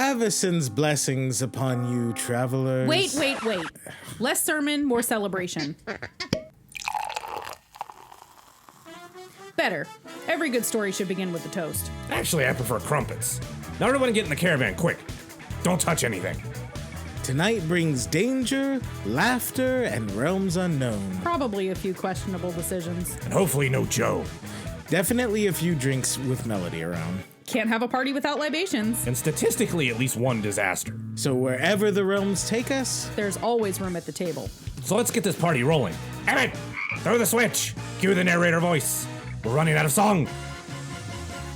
Avacyn's blessings upon you, travelers. Wait. Less sermon, more celebration. Better. Every good story should begin with a toast. Actually, I prefer crumpets. Now everyone get in the caravan, quick. Don't touch anything. Tonight brings danger, laughter, and realms unknown. Probably a few questionable decisions. And hopefully no Joe. Definitely a few drinks with melody around. Can't have a party without libations. And statistically, at least one disaster. So wherever the realms take us, There's always room at the table. So let's get this party rolling. Emmett, throw the switch. Cue the narrator voice. We're running out of song.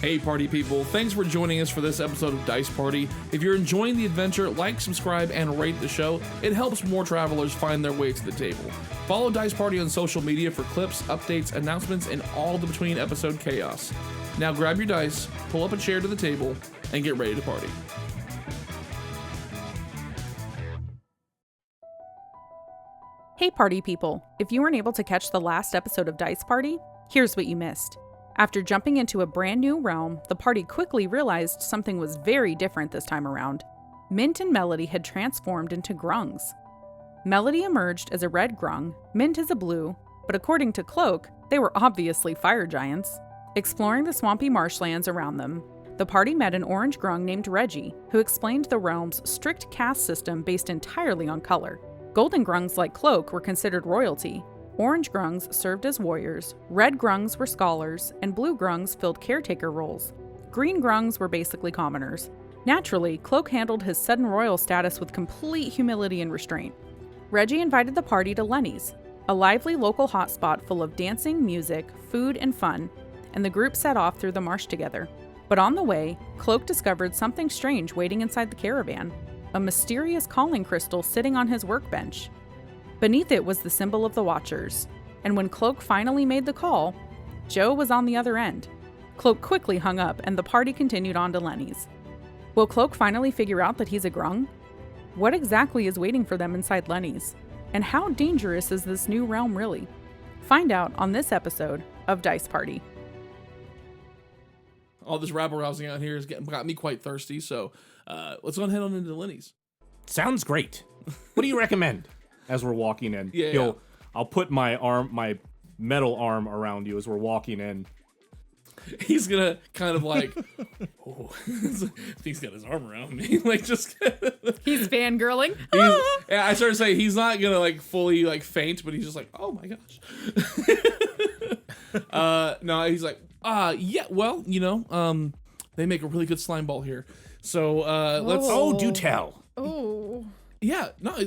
Hey party people, thanks for joining us for this episode of Dice Party. If you're enjoying the adventure, like, subscribe, and rate the show. It helps more travelers find their way to the table. Follow Dice Party on social media for clips, updates, announcements, and all the between episode chaos. Now grab your dice, pull up a chair to the table, and get ready to party. Hey party people, if you weren't able to catch the last episode of Dice Party, here's what you missed. After jumping into a brand new realm, the party quickly realized something was very different this time around. Mint and Melody had transformed into grungs. Melody emerged as a red grung, Mint as a blue, but according to Klokke, they were obviously fire giants. Exploring the swampy marshlands around them, the party met an orange grung named Reggie, who explained the realm's strict caste system based entirely on color. Golden grungs like Klokke were considered royalty. Orange grungs served as warriors, red grungs were scholars, and blue grungs filled caretaker roles. Green grungs were basically commoners. Naturally, Klokke handled his sudden royal status with complete humility and restraint. Reggie invited the party to Lenny's, a lively local hotspot full of dancing, music, food, and fun, and the group set off through the marsh together. But on the way, Klokke discovered something strange waiting inside the caravan, a mysterious calling crystal sitting on his workbench. Beneath it was the symbol of the Watchers, and when Klokke finally made the call, Joe was on the other end. Klokke quickly hung up, and the party continued on to Lenny's. Will Klokke finally figure out that he's a grung? What exactly is waiting for them inside Lenny's? And how dangerous is this new realm really? Find out on this episode of Dice Party. All this rabble-rousing out here has got me quite thirsty, so let's go ahead on into Lenny's. Sounds great. What do you recommend? As we're walking in, I'll put my metal arm around you as we're walking in. He's gonna kind of like, oh, he's got his arm around me, like just. He's fangirling. Yeah, I started to say he's not gonna like fully like faint, but he's just like, oh my gosh. No, he's like, yeah, well, you know, they make a really good slime ball here, so let's. Oh, do tell. Oh. Yeah, no,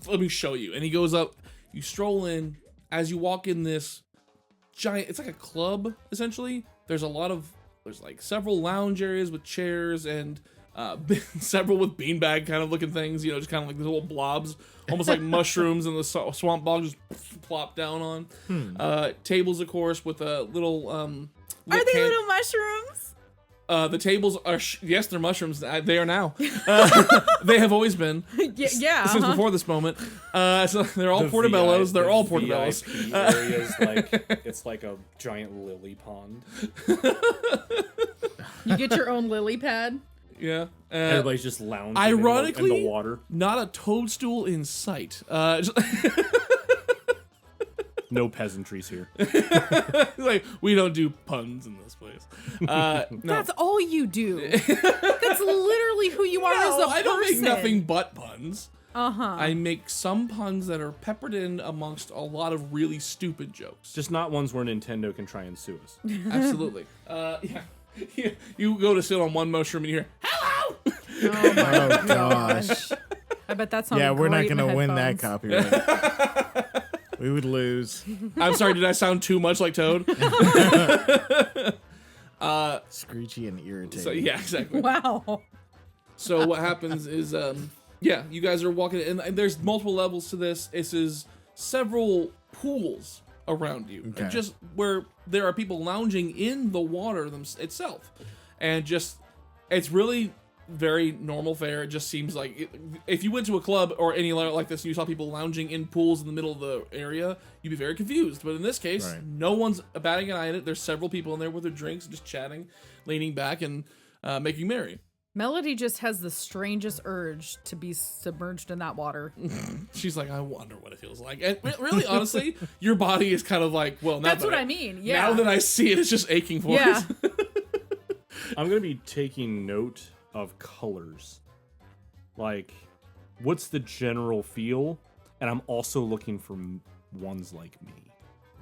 let me show you. And he goes up, you stroll in, as you walk in this giant, it's like a club, essentially. There's like several lounge areas with chairs and several with beanbag kind of looking things, you know, just kind of like these little blobs, almost like mushrooms in the swamp bog just plop down on. Tables, of course, with a little... Are they little mushrooms? The tables are, yes, they're mushrooms. They are now. They have always been. Yeah. Since before this moment. So they're all portobellos. They're all portobellos. Areas like it's like a giant lily pond. You get your own lily pad. Yeah. Everybody's just lounging ironically, in the water. Not a toadstool in sight. No peasantries here. Like, we don't do puns in this place. No. That's all you do. That's literally who you are as a person. I don't make nothing but puns. Uh-huh. I make some puns that are peppered in amongst a lot of really stupid jokes. Just not ones where Nintendo can try and sue us. Absolutely. Yeah. You go to sit on one mushroom and you hear, hello! Oh gosh. I bet that's not we're not going to win that copyright. We would lose. I'm sorry, did I sound too much like Toad? Screechy and irritating. So, yeah, exactly. Wow. So what happens is, yeah, you guys are walking, and there's multiple levels to this. This is several pools around you, okay. just where there are people lounging in the water itself, and just it's really very normal fare. It just seems like if you went to a club or any like this and you saw people lounging in pools in the middle of the area, you'd be very confused. But in this case, right. No one's batting an eye at it. There's several people in there with their drinks, just chatting, leaning back, and making merry. Melody just has the strangest urge to be submerged in that water. She's like, I wonder what it feels like. And really, honestly, your body is kind of like, well, now That's what I mean. Yeah. Now that I see it, it's just aching for Yeah. it. I'm going to be taking note of colors. Like, what's the general feel? And I'm also looking for ones like me.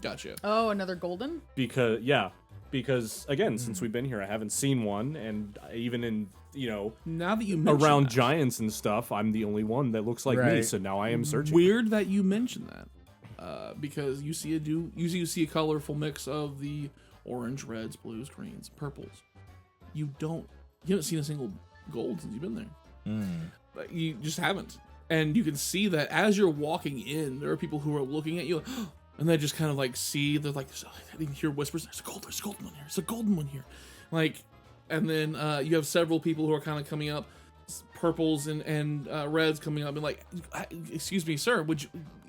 Gotcha. Oh, another golden? Because again, since we've been here, I haven't seen one, and even in, Now that you mention around that, giants and stuff, I'm the only one that looks like me, Right. so now I am searching. weird that you mention that, because you see a colorful mix of the orange, reds, blues, greens, purples. You haven't seen a single gold since you've been there. Like, you just haven't, and you can see that as you're walking in, there are people who are looking at you. And they just kind of like see, they're like, you can hear whispers, there's a golden one here, there's a golden one here. Like, and then you have several people who are kind of coming up, purples and reds coming up and like, excuse me, sir,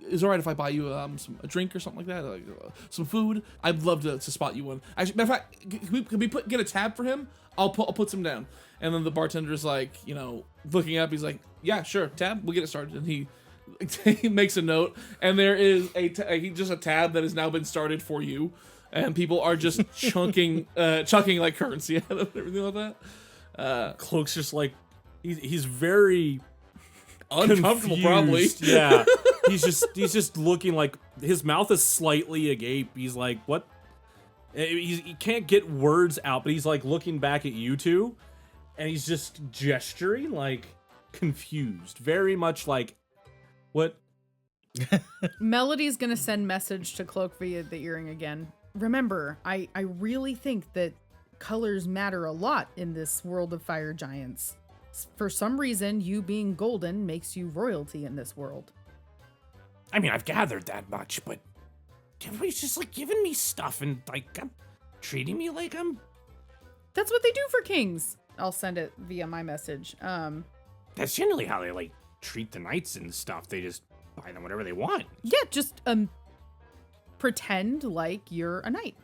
is it all right if I buy you a drink or something like that? Like, some food? I'd love to spot you one. Actually, matter of fact, can we get a tab for him? I'll put some down. And then the bartender's like, looking up, he's like, yeah, sure, tab, we'll get it started. And he makes a note, and there is just a tab that has now been started for you, and people are just chucking like currency out of everything like that. Cloak's just like, he's very uncomfortable, confused. probably. Yeah, he's just looking like his mouth is slightly agape. He's like, what? He can't get words out, but he's like looking back at you two, and he's just gesturing like confused, very much like, what? Melody's gonna send message to Klokke via the earring again. Remember, I really think that colors matter a lot in this world of fire giants. For some reason, you being golden makes you royalty in this world. I mean, I've gathered that much, but everybody's just like giving me stuff and like treating me like I'm. That's what they do for kings. I'll send it via my message. That's generally how they like treat the knights and stuff. They just buy them whatever they want. Yeah, just pretend like you're a knight.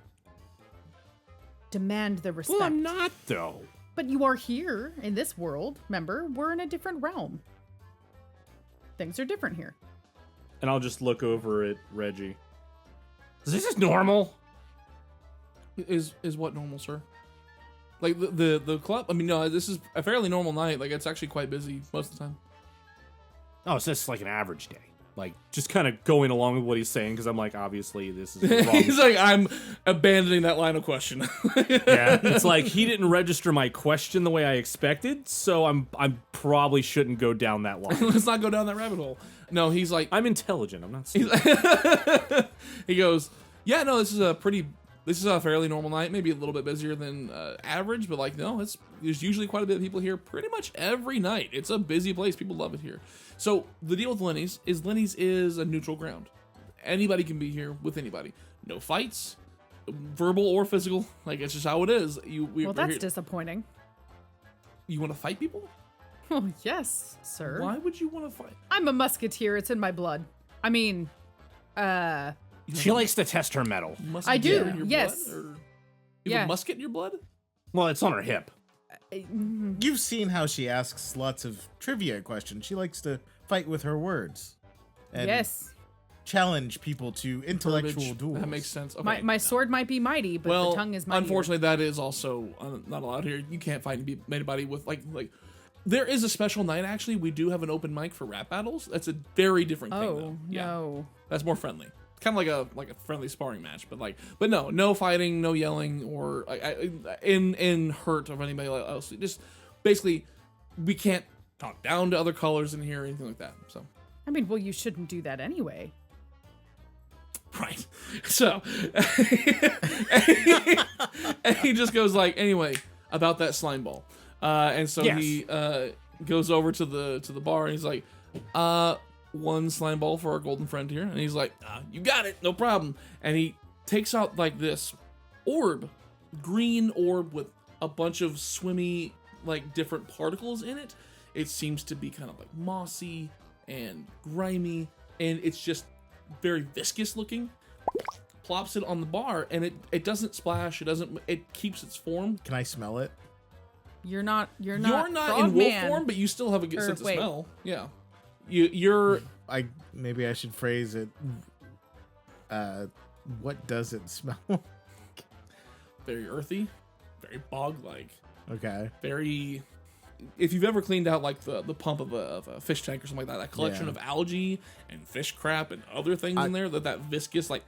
Demand the respect. Well, I'm not though. But you are here in this world. Remember, we're in a different realm. Things are different here. And I'll just look over at Reggie. Is this normal? Is what normal, sir? Like the club? I mean, no, this is a fairly normal night. Like, it's actually quite busy most of the time. Oh, so it's like an average day. Like, just kind of going along with what he's saying, because I'm like, obviously, this is the wrong. He's like, I'm abandoning that line of question. Yeah, it's like he didn't register my question the way I expected, so I'm probably shouldn't go down that line. Let's not go down that rabbit hole. No, he's like, I'm intelligent. I'm not stupid. he goes, yeah, no, this is a fairly normal night, maybe a little bit busier than average, but like, no, there's usually quite a bit of people here pretty much every night. It's a busy place. People love it here. So the deal with Lenny's is a neutral ground. Anybody can be here with anybody. No fights, verbal or physical. Like, it's just how it is. Well, that's disappointing. You want to fight people? Oh, yes, sir. Why would you want to fight? I'm a musketeer. It's in my blood. I mean, She likes to test her mettle. I do, In your yes. blood, or you have a musket in your blood? Well, it's on her hip. You've seen how she asks lots of trivia questions. She likes to fight with her words. And yes. challenge people to intellectual Verbiage. duels. That makes sense. Okay. My sword might be mighty, but the tongue is mightier. Unfortunately, that is also not allowed here. You can't fight anybody with like. There is a special night. Actually, we do have an open mic for rap battles. That's a very different thing. Though. Yeah, no. that's more friendly. Kind of like a friendly sparring match, but no fighting, no yelling, or in hurt of anybody else. Just basically, we can't talk down to other colors in here or anything like that. So. I mean, well, you shouldn't do that anyway. Right. So, and he just goes like, anyway, about that slime ball. And so Yes. he goes over to the bar and he's like, one slime ball for our golden friend here. And he's like, you got it, no problem. And he takes out like this green orb with a bunch of swimmy, like different particles in it. It seems to be kind of like mossy and grimy, and it's just very viscous looking. Plops it on the bar, and it doesn't splash. It keeps its form. Can I smell it? You're not You're not frog in wolf man. form, but you still have a good Or, sense of wait. smell. Yeah. You're Maybe I should phrase it. What does it smell? very earthy, very bog-like, Okay. very. If you've ever cleaned out like the pump of a fish tank or something like that collection Yeah. of algae and fish crap and other things in there, that viscous like.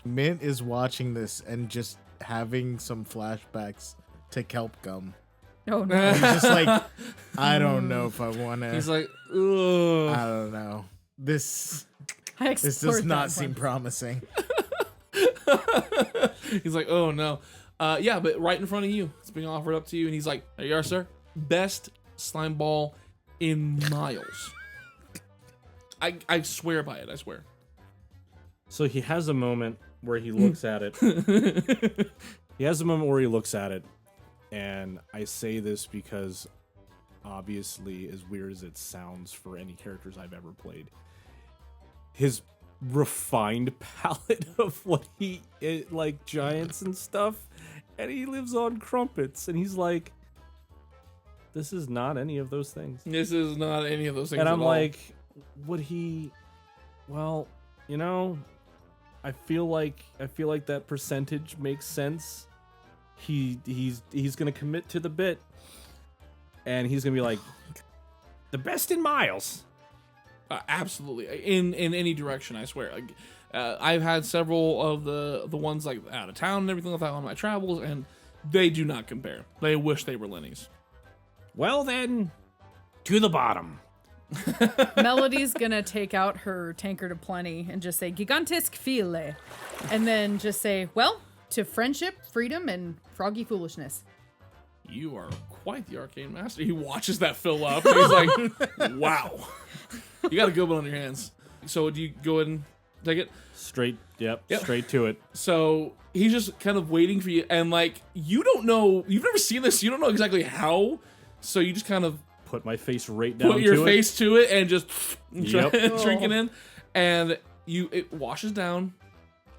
Mint is watching this and just having some flashbacks to kelp gum. Oh no. He's just like, I don't know if I want to. He's like, ugh. I don't know. This I does explored not that seem one. promising. He's like, oh no. Yeah, but right in front of you, it's being offered up to you, and he's like, there you are, sir. Best slime ball in miles. I swear by it. I swear. So he has a moment where he looks at it. He has a moment where he looks at it, and I say this because, obviously, as weird as it sounds for any characters I've ever played, his refined palette of what he like giants and stuff, and he lives on crumpets, and he's like, this is not any of those things. This is not any of those things. And at I'm all. like, would he? Well, you know, I feel like that percentage makes sense. He's gonna commit to the bit, and he's gonna be like, the best in miles. Absolutely, in any direction. I swear. Like, I've had several of the ones like out of town and everything like that on my travels, and they do not compare. They wish they were Lenny's. Well then, to the bottom. Melody's gonna take out her tankard of plenty and just say gigantisk file, and then just say, well, to friendship, freedom, and froggy foolishness. You are quite the arcane master. He watches that fill up, and he's like, wow. You got a good one on your hands. So do you go ahead and take it? Straight, yep. Yep. Straight to it. So he's just kind of waiting for you, and like, you don't know, you've never seen this, you don't know exactly how, so you just kind of Put my face right down put your to it. face to it and just Yep. drink it in, and it washes down.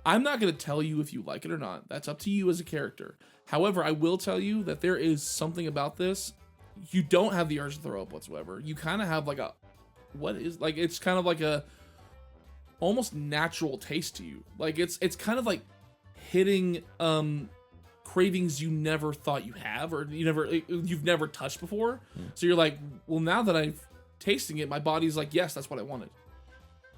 I'm not going to tell you if you like it or not. That's up to you as a character. However, I will tell you that there is something about this. You don't have the urge to throw up whatsoever. You kind of have like it's kind of like a almost natural taste to you. Like it's kind of like hitting cravings you never thought you have, or you've never touched before. So you're like, well, now that I'm tasting it, my body's like, yes, that's what I wanted.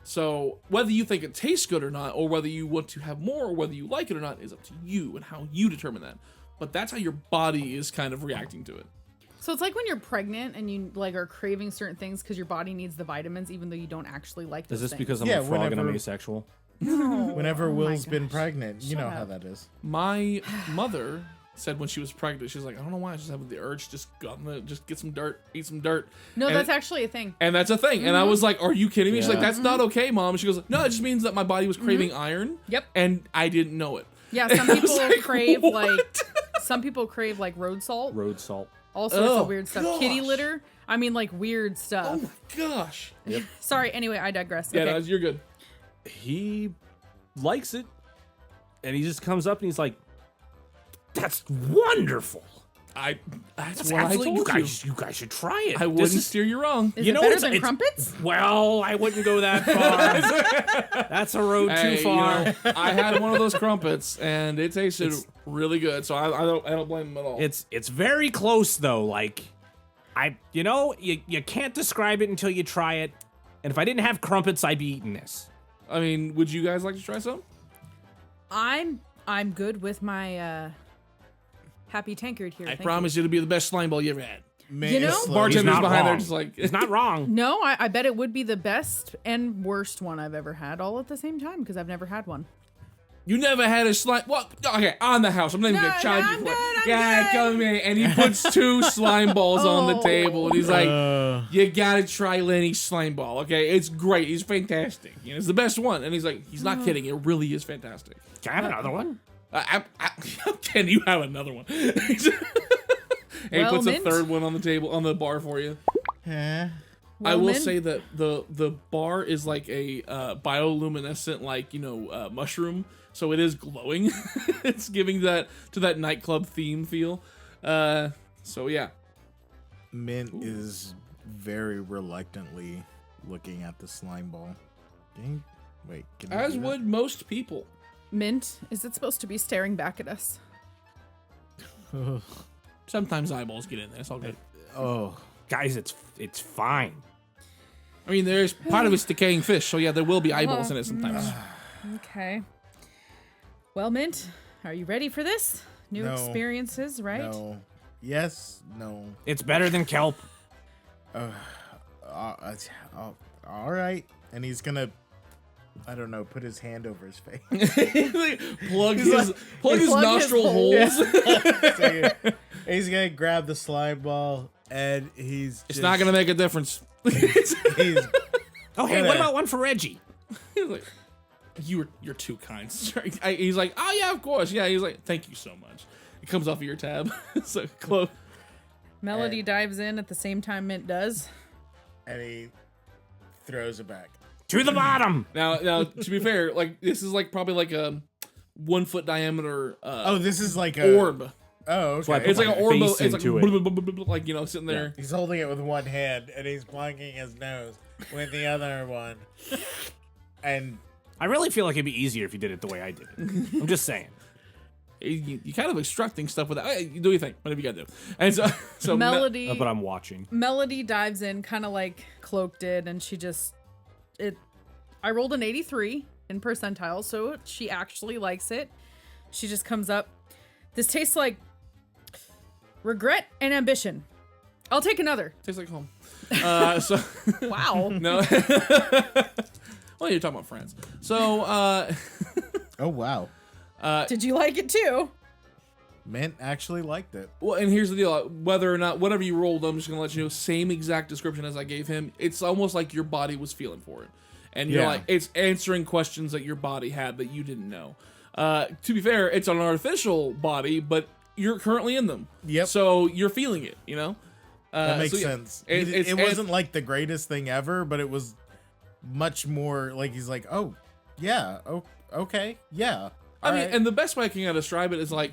So whether you think it tastes good or not, or whether you want to have more, or whether you like it or not, is up to you and how you determine that. But that's how your body is kind of reacting to it. So it's like when you're pregnant and you like are craving certain things because your body needs the vitamins, even though you don't actually like those Is this things. because I'm Yeah, a frog and I'm whenever- asexual? No. Whenever Oh my Will's been gosh. pregnant, you know Shut how up. that is. My mother said when she was pregnant, she's like, I don't know why, I just have the urge to just get some dirt, eat some dirt. No, And that's it- actually a thing. And that's a thing. And I was like, are you kidding me? She's like, Yeah. that's not okay, Mom. And she goes, no, it just means that my body was craving iron. Yep. And I didn't know it. Yeah, some I was people like, crave "What?" like some people crave like road salt, Road salt. all sorts Oh, of weird stuff. Kitty gosh. litter. I mean, like weird Oh stuff. my gosh. Sorry. Anyway, I digress. Yeah, Okay. no, you're good. He likes it, and he just comes up and he's like, "That's wonderful! That's what I told You guys should try it. I This wouldn't is- steer you wrong. Is you it know, better it's- than it's- crumpets? Well, I wouldn't go that far. That's a road Hey, too far. you know, I had one of those crumpets and it tasted really good, so I don't blame him at all. It's very close though. Like, you can't describe it until you try it. And if I didn't have crumpets, I'd be eating this. I mean, would you guys like to try some? I'm good with my happy tankard here. I Thank promise you it'll be the best slime ball you ever had. Man, You know? it's slow. Bartender's not behind there wrong. just like It's not wrong. you. No, I bet it would be the best and worst one I've ever had all at the same time because I've never had one. You never had a slime. Well, okay, on the house. I'm not even No, gonna charge no, you I'm for it. good, I'm Yeah, good. come here, and he puts 2 slime balls on the Oh. table, and he's like, "You gotta try Lenny's slime ball. Okay, it's great. He's fantastic. You know, it's the best one." And he's like, "He's not kidding. It really is fantastic." Can I have another one? Can you have another one? And he Well, puts a mint. 3rd one on the table on the bar for you. Eh. I Well, will mint. say that the bar is like a bioluminescent, like, mushroom, so it is glowing. It's giving that to that nightclub theme feel. So yeah, Mint is very reluctantly looking at the slime ball. Wait, can you As do that? would most people. Mint, is it supposed to be staring back at us? Sometimes eyeballs get in there. It's all good. Oh, Guys, it's fine. I mean, there's part of it's decaying fish, so yeah, there will be eyeballs in it sometimes. Okay. Well, Mint, are you ready for this? New No. experiences, right? no. Yes, no. It's better than kelp. All right. And he's gonna, I don't know, put his hand over his face. plug his plug his nostril hole. holes. So he's gonna grab the slime ball, and It's not gonna make a difference. He's Oh, hey, what about one for Reggie? He's like, you're too kind. Sir." He's like, oh yeah, of course. Yeah, he's like, thank you so much. It comes off of your tab. So close. Melody dives in at the same time Mint does. and he throws it back. To the bottom. Now, to be fair, like this is like probably like a 1 foot diameter. This is like a orb. Oh, okay. I put It's like my an orb. face It's like into it. like you know sitting there. He's holding it with one hand, and he's plunking his nose with the other one. And I really feel like it'd be easier if you did it the way I did it. I'm just saying. You kind of extracting stuff with that. Hey, you do your thing, whatever you gotta do. And so Melody But I'm watching. Melody dives in kind of like Klokke did, and she just I rolled an 83 in percentile, so she actually likes it. She just comes up. This tastes like regret and ambition. I'll take another. tastes like home. So Wow. no. Well, you're talking about friends. So oh wow, Did you like it too? Mint actually liked it. well, and here's the deal: whether or not whatever you rolled, I'm just gonna let you know. Same exact description as I gave him. It's almost like your body was feeling for it, and you're Yeah. like it's answering questions that your body had that you didn't know. To be fair, it's an artificial body, but you're currently in them. Yep. So you're feeling it. You know. That makes so, yeah, sense. It It wasn't like the greatest thing ever, but it was much more like he's like, oh yeah, oh okay, yeah. I mean, alright." and the best way I can describe it is like,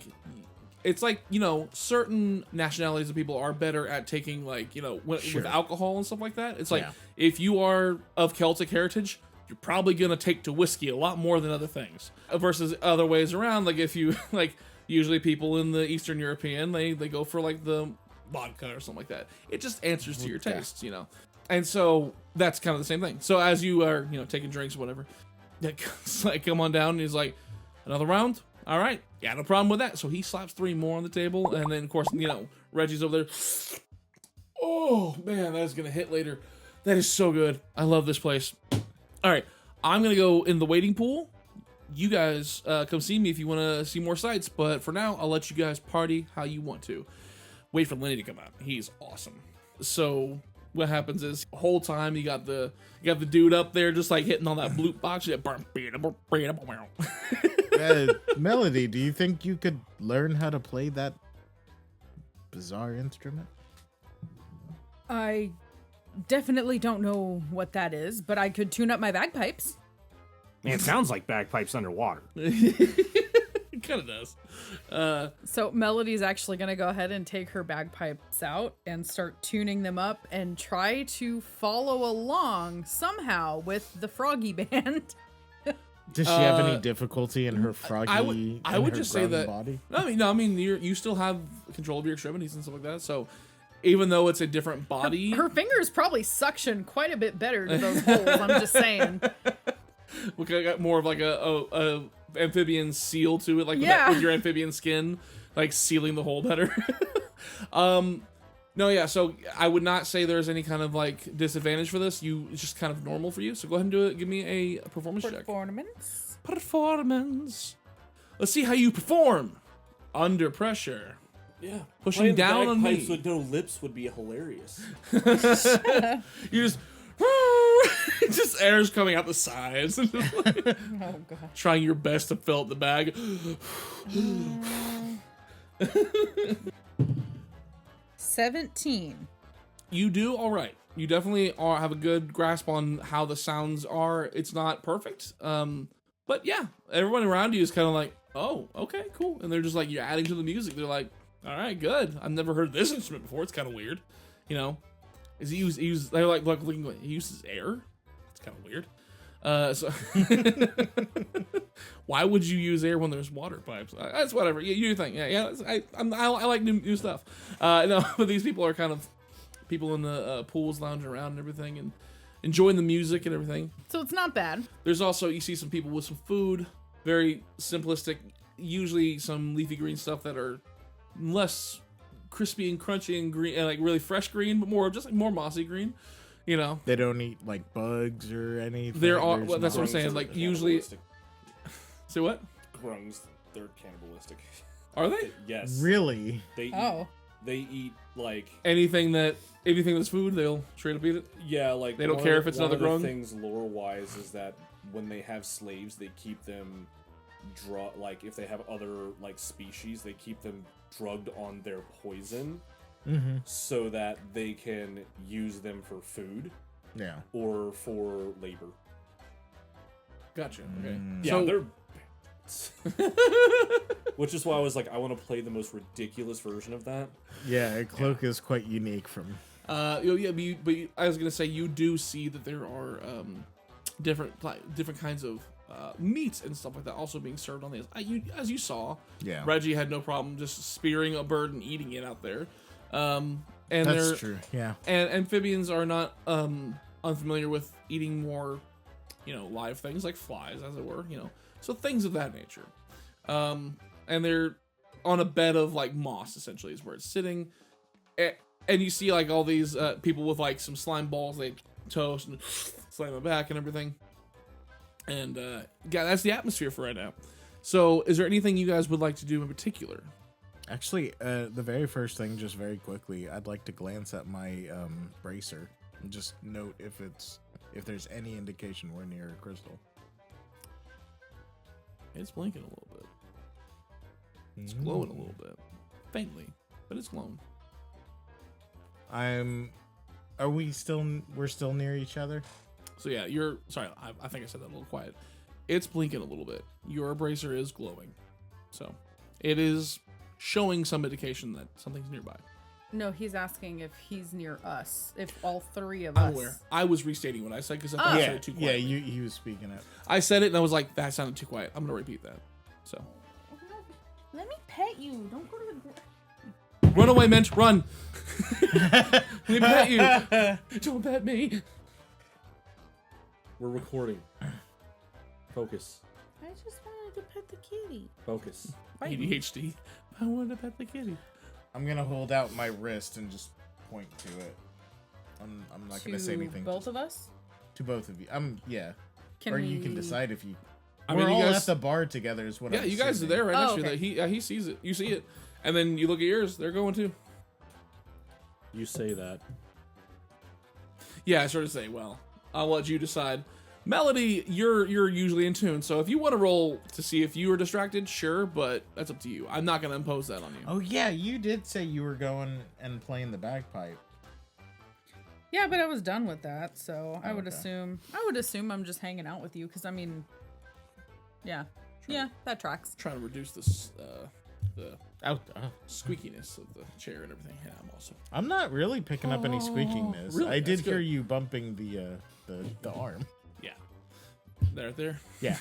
it's like, you know, certain nationalities of people are better at taking like, you know, Sure. with alcohol and stuff like that. It's like, Yeah. if you are of Celtic heritage, you're probably going to take to whiskey a lot more than other things versus other ways around. Like if you like, usually people in the Eastern European, they go for like the vodka or something like that. It just answers to your Vodka. tastes, you know? And so that's kind of the same thing. So as you are, you know, taking drinks or whatever, it's like, come on down, and he's like, another round? All right. Yeah, no problem with that. So he slaps 3 more on the table, and then, of course, you know, Reggie's over there. Oh, man, that is going to hit later. That is so good. I love this place. All right. I'm going to go in the waiting pool. You guys come see me if you want to see more sights, but for now, I'll let you guys party how you want to. Wait for Lenny to come out. He's awesome. So what happens is the whole time you got the dude up there just like hitting on that blute box. Melody, do you think you could learn how to play that bizarre instrument? I definitely don't know what that is, but I could tune up my bagpipes. Man, it sounds like bagpipes underwater. It kind of does. So Melody's actually going to go ahead and take her bagpipes out and start tuning them up and try to follow along somehow with the Froggy Band. Does she have any difficulty in her froggy? I would her just say grung that. body? I mean, you still have control of your extremities and stuff like that. So even though it's a different body, Her fingers probably suction quite a bit better to those holes. I'm just saying. we got more of like a amphibian seal to it, like Yeah. with your amphibian skin, like sealing the hole better. No, yeah. So I would not say there's any kind of like disadvantage for this. It's just kind of normal for you. So go ahead and do it. Give me a performance check. Performance. Performance. Let's see how you perform under pressure. Yeah. Pushing Playing down on bagpipes me. with no lips would be hilarious. You just air's coming out the sides. Oh, God. Trying your best to fill up the bag. 17. You do all right. You definitely have a good grasp on how the sounds are. It's not perfect, but yeah, everyone around you is kind of like, oh, okay, cool, and they're just like, you're adding to the music. They're like, all right, good. I've never heard this instrument before. It's kind of weird, You know, is they're like looking he uses air. It's kind of weird. So why would you use air when there's water pipes? That's whatever. You think? Yeah. I like new stuff. No, but these people are kind of people in the pools lounging around and everything and enjoying the music and everything. So it's not bad. There's also, you see some people with some food, very simplistic, usually some leafy green stuff that are less crispy and crunchy and green, and like really fresh green, but more just like more mossy green. You know, They don't eat like bugs or anything. they're all. There's Well, that's what I'm not- saying. Like usually, say what? Grungs, they're cannibalistic. Are they? Yes. Really? They eat, Oh. They eat like Anything that's food, they'll straight up eat it. yeah, like They don't one care of if it's one another of grung? the things lore wise is that when they have slaves, they keep them like if they have other like species, they keep them drugged on their poison Mm-hmm. so that they can use them for food Yeah. or for labor. Gotcha. Okay. Yeah, So- they're which is why I was like, I want to play the most ridiculous version of that. Yeah, Klokke is quite unique from. I was gonna say you do see that there are different kinds of meats and stuff like that also being served on these. As you saw, Yeah. Reggie had no problem just spearing a bird and eating it out there. And That's true. Yeah. And amphibians are not unfamiliar with eating more, live things like flies, as it were. So things of that nature. And they're on a bed of like moss, essentially, is where it's sitting. And you see like all these people with like some slime balls they toast and slam it back and everything. And yeah, that's the atmosphere for right now. So is there anything you guys would like to do in particular? Actually, the very first thing, just very quickly, I'd like to glance at my bracer and just note if there's any indication we're near a crystal. It's blinking a little bit. It's glowing a little bit. Faintly, but it's glowing. Are we still? We're still near each other. So yeah, sorry, I think I said that a little quiet. It's blinking a little bit. Your bracer is glowing. So it is showing some indication that something's nearby. No, he's asking if he's near us. If all three of I'm us. aware. I was restating what I said because I thought I said it too Yeah, quiet. he was speaking it. I said it and I was like, that sounded too quiet. I'm gonna repeat that. So Let me pet you. Don't go to the. run away, Mensch, run. Let me pet you. Don't pet me. We're recording. Focus. I just wanted to pet the kitty. Focus. ADHD. I want to pet the kitty. I'm gonna hold out my wrist and just point to it. I'm not gonna say anything. Both of us. To both of you. Yeah. Can or we... you can decide if you. I We're mean, you all guys- at the bar together. Is what. Yeah, I'm you guys are assuming. there right next Oh, to okay. you. He sees it. You see it. And then you look at yours. They're going too. You say that. Yeah, I sort of say, well, I'll let you decide. Melody, you're usually in tune, so if you want to roll to see if you are distracted, sure, but that's up to you. I'm not going to impose that on you. Oh yeah, you did say you were going and playing the bagpipe. Yeah, but I was done with that, so I would okay. assume I'm just hanging out with you because I mean, yeah, that tracks. Trying to reduce this the Oh, squeakiness of the chair and everything. Yeah, I'm also. I'm not really picking up any squeakiness. really? I did That's hear good. you bumping the arm. Yeah. There. Yeah.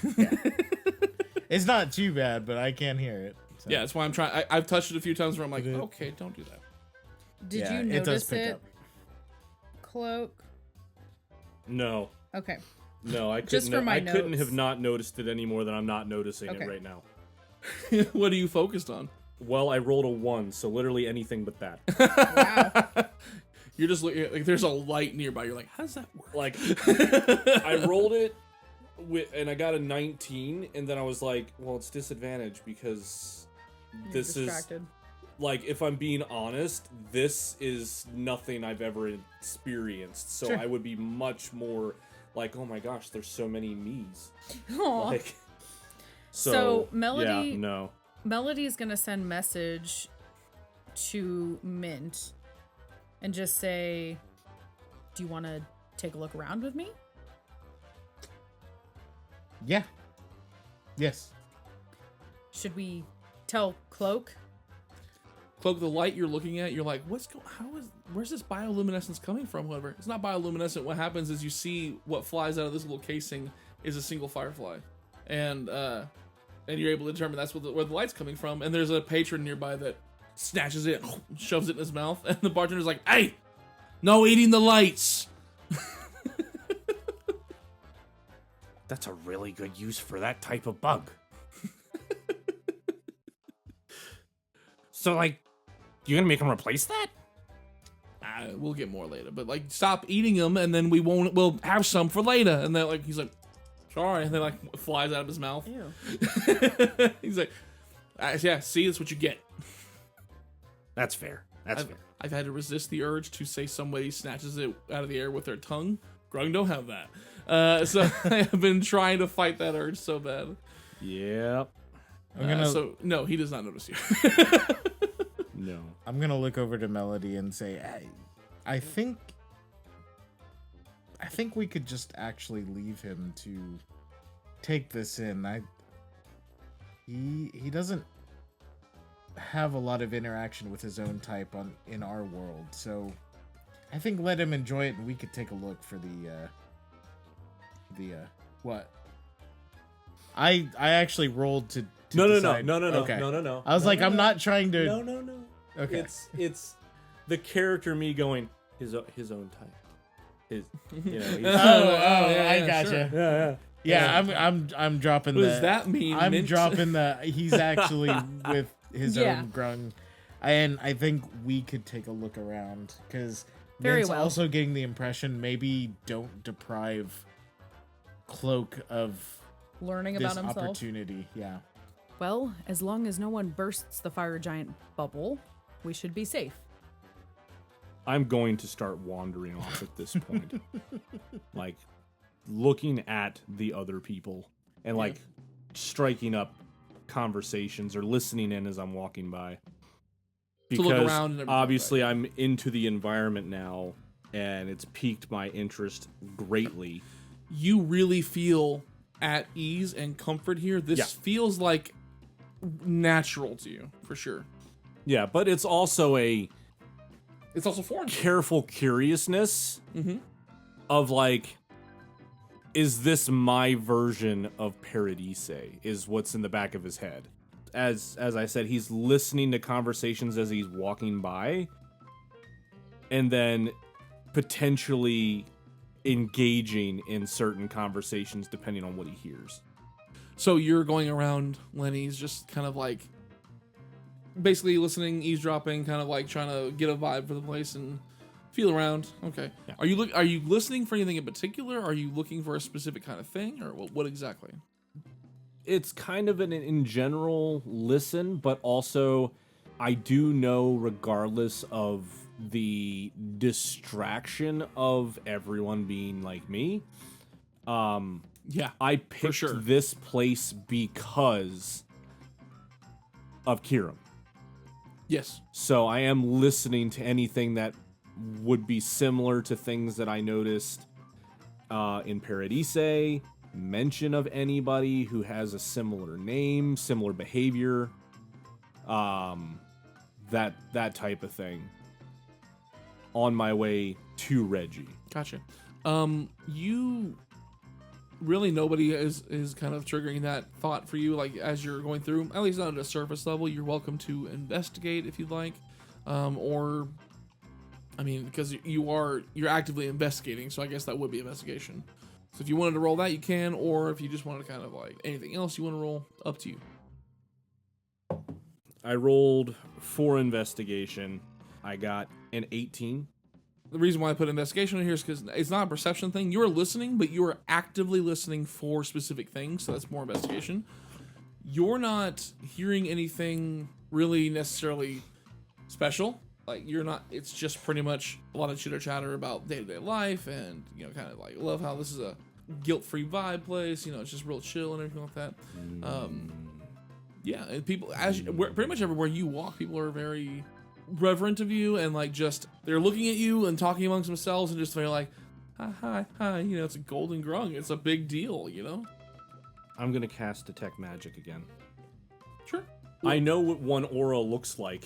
It's not too bad, but I can hear it. So. Yeah, that's why I'm trying. I've touched it a few times where I'm like, okay, don't do that. Did Yeah, you it does notice pick it, up. Cloak? No. Okay. No, I couldn't. Just for my I couldn't notes. have not noticed it any more than I'm not noticing Okay. it right now. What are you focused on? Well, I rolled a 1, so literally anything but that. Wow. You're just looking like there's a light nearby. You're like, how does that work? Like, I rolled it and I got a 19, and then I was like, well, it's disadvantage because this is distracted. like, if I'm being honest, this is nothing I've ever experienced. So Sure. I would be much more like, oh my gosh, there's so many me's. Aw. Like, So, Melody- Yeah, no. Melody's gonna send message to Mint and just say, "Do you want to take a look around with me?" Yeah. Yes. Should we tell Cloak? Klokke, the light you're looking at, you're like, where's this bioluminescence coming from? Whatever. It's not bioluminescent. What happens is you see what flies out of this little casing is a single firefly. And you're able to determine that's where the light's coming from. And there's a patron nearby that snatches it, shoves it in his mouth, and the bartender's like, "Hey, no eating the lights." That's a really good use for that type of bug. So, like, you're gonna make him replace that? We'll get more later, but like, stop eating them, and then we'll have some for later. And then like, he's like, "Sorry," and then like flies out of his mouth. Ew. He's like, "Yeah, see, that's what you get." That's fair. That's fair. I've had to resist the urge to say somebody snatches it out of the air with their tongue. Grung don't have that. So I have been trying to fight that urge so bad. Yep. So no, he does not notice you. No. I'm gonna look over to Melody and say, I think we could just actually leave him to take this in. He doesn't have a lot of interaction with his own type in our world, so I think let him enjoy it, and we could take a look for the what? I actually rolled to No. decide. No. Okay. No. I was like, I'm not trying to. No. Okay. It's the character me going his own type. His, you know. Yeah, I yeah, gotcha. sure. Yeah, I'm dropping What the. does that mean? I'm Mint? dropping the. He's actually with his Yeah. own grung, and I think we could take a look around because Very Mint's well. also getting the impression maybe don't deprive Klokke of Learning this about himself. opportunity. Yeah. Well, as long as no one bursts the fire giant bubble, we should be safe. I'm going to start wandering off at this point. Like looking at the other people and like striking up conversations or listening in as I'm walking by. To look Because around and everything, obviously I'm into the environment now and it's piqued my interest greatly. You really feel at ease and comfort here. This Yeah. feels like natural to you, for sure. Yeah, but it's also a It's also foreign. to you. careful curiousness Mhm. of like, is this my version of Paradise? Is what's in the back of his head. As I said, he's listening to conversations as he's walking by, and then potentially engaging in certain conversations depending on what he hears. So you're going around Lenny's, just kind of like basically listening, eavesdropping, kind of like trying to get a vibe for the place and feel around. Okay. Yeah. Are you listening for anything in particular? Are you looking for a specific kind of thing, or what exactly? It's kind of an in general listen, but also I do know, regardless of the distraction of everyone being like me, Yeah. I picked sure. this place because of Kiram. Yes. So I am listening to anything that would be similar to things that I noticed in Paradise, mention of anybody who has a similar name, similar behavior, that type of thing. On my way to Reggie. Gotcha. You really, nobody is kind of triggering that thought for you, like as you're going through, at least not at a surface level. You're welcome to investigate if you'd like, or I mean, because you're actively investigating, so I guess that would be investigation. So if you wanted to roll that, you can, or if you just wanted to kind of like anything else you want to roll, up to you. I rolled for investigation. I got an 18. The reason why I put investigation in here is because it's not a perception thing. You're listening, but you're actively listening for specific things, so that's more investigation. You're not hearing anything really necessarily special. Like, you're not, it's just pretty much a lot of chitter chatter about day-to-day life, and, you know, kind of like, love how this is a guilt-free vibe place, you know, it's just real chill and everything like that. Yeah, and people, pretty much everywhere you walk, people are very reverent of you, and like just they're looking at you and talking amongst themselves, and just they're like, hi, you know, it's a golden grung, it's a big deal, you know. I'm gonna cast detect magic again. Sure. I know what one aura looks like.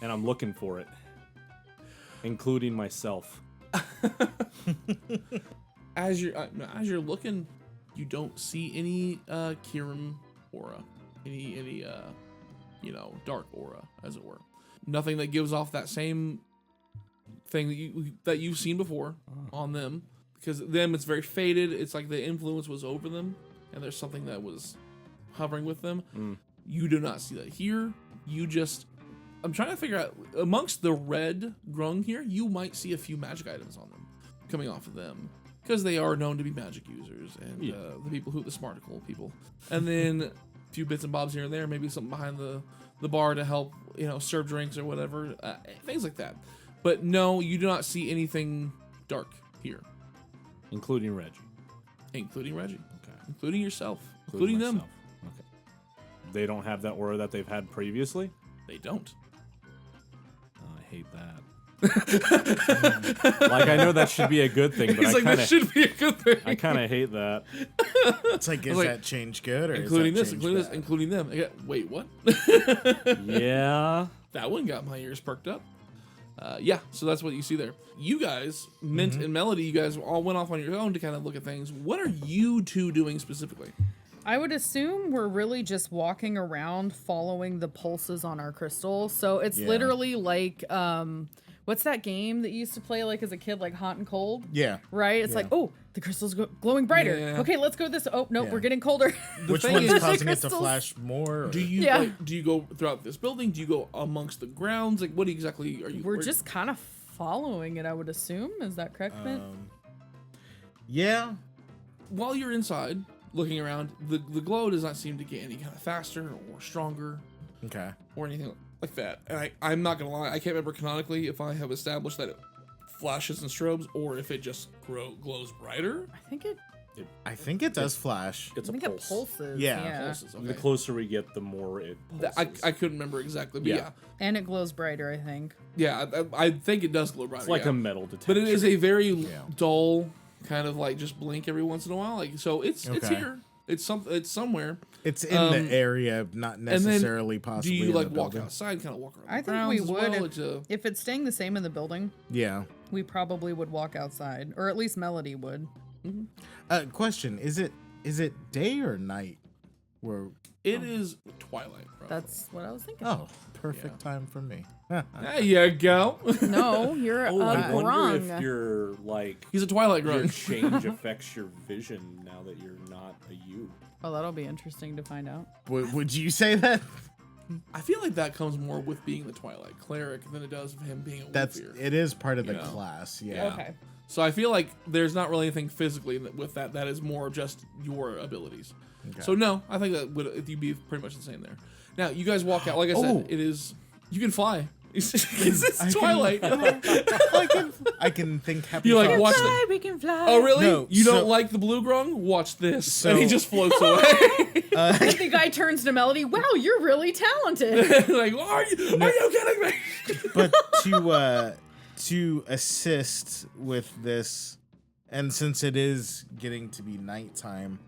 and I'm looking for it, including myself. As you're looking, you don't see any Kirim aura, any dark aura, as it were. Nothing that gives off that same thing that you've seen before on them, because them it's very faded. It's like the influence was over them, and there's something that was hovering with them. You do not see that here. I'm trying to figure out amongst the red grung here, you might see a few magic items on them coming off of them, because they are known to be magic users and the people the smarticle people. And then a few bits and bobs here and there, maybe something behind the bar to help, serve drinks or whatever, things like that. But no, you do not see anything dark here. Including Reggie. Including Reggie. Okay. Including yourself. Including them. myself. Okay. They don't have that aura that they've had previously? They don't. Oh, I hate that. Like, I know that should be a good thing, but He's like, that should be a good thing. I kind of hate that. It's like, is that change good or including is this, that including change this, bad? including them? Wait, what? Yeah. That one got my ears perked up. Yeah, so that's what you see there. You guys, Mint and Melody, you guys all went off on your own to kind of look at things. What are you two doing specifically? I would assume we're really just walking around following the pulses on our crystal. So it's literally like, what's that game that you used to play like as a kid, like Hot and Cold? Yeah. Right? It's like, oh, the crystal's glowing brighter. Yeah. Okay, let's go this. Oh, no, Yeah. we're getting colder. Which thing one's is- causing it to crystals- flash more? Or? Do you Yeah. do you go throughout this building? Do you go amongst the grounds? Like, what exactly are you? We're just kind of following it, I would assume. Is that correct, Mint? Yeah. while you're inside looking around, the glow does not seem to get any kind of faster or stronger Okay. or anything like that. And I'm not gonna lie, I can't remember canonically if I have established that it flashes and strobes or if it just glows brighter. I think it does flash. It's I a think pulse. it pulses. Yeah. Pulses, okay. The closer we get, the more it pulses. I couldn't remember exactly, but Yeah. yeah. And it glows brighter, I think. I think it does glow brighter. It's like yeah. a metal detector. But it is a very Yeah. dull kind of like just blink every once in a while. Like so, it's Okay. here. It's somewhere. It's in the area, not And then necessarily possibly. do you in like the walk building. outside, kind of walk around? I the think we grounds as would well? if- It's If it's staying the same in the building, Yeah. we probably would walk outside, or at least Melody would. Question: Is it day or night? Where? it is twilight. Roughly. That's what I was thinking. Oh, perfect time for me. There you go. No, you're Oh, a I wonder grung. if your like He's a twilight your grung. change affects your vision now that you're not a you. Oh, that'll be interesting to find out. Would you say that? I feel like that comes more with being the twilight cleric than it does of him being a That's wolf it. Is part of the You know. class. Yeah. Okay. So I feel like there's not really anything physically with that. That is more just your abilities. Okay. So no, I think that would you'd be pretty much the same there. Now you guys walk out. Like I Oh. said, it is you can fly. It's twilight. I can think happy. You like thoughts. watch Fly, the, we can fly. Oh really? No, You so- don't like the blue grung? Watch this. So- and he just floats away. The guy turns to Melody. Wow, you're really talented. Like, are you kidding me? But to assist with this, and since it is getting to be nighttime,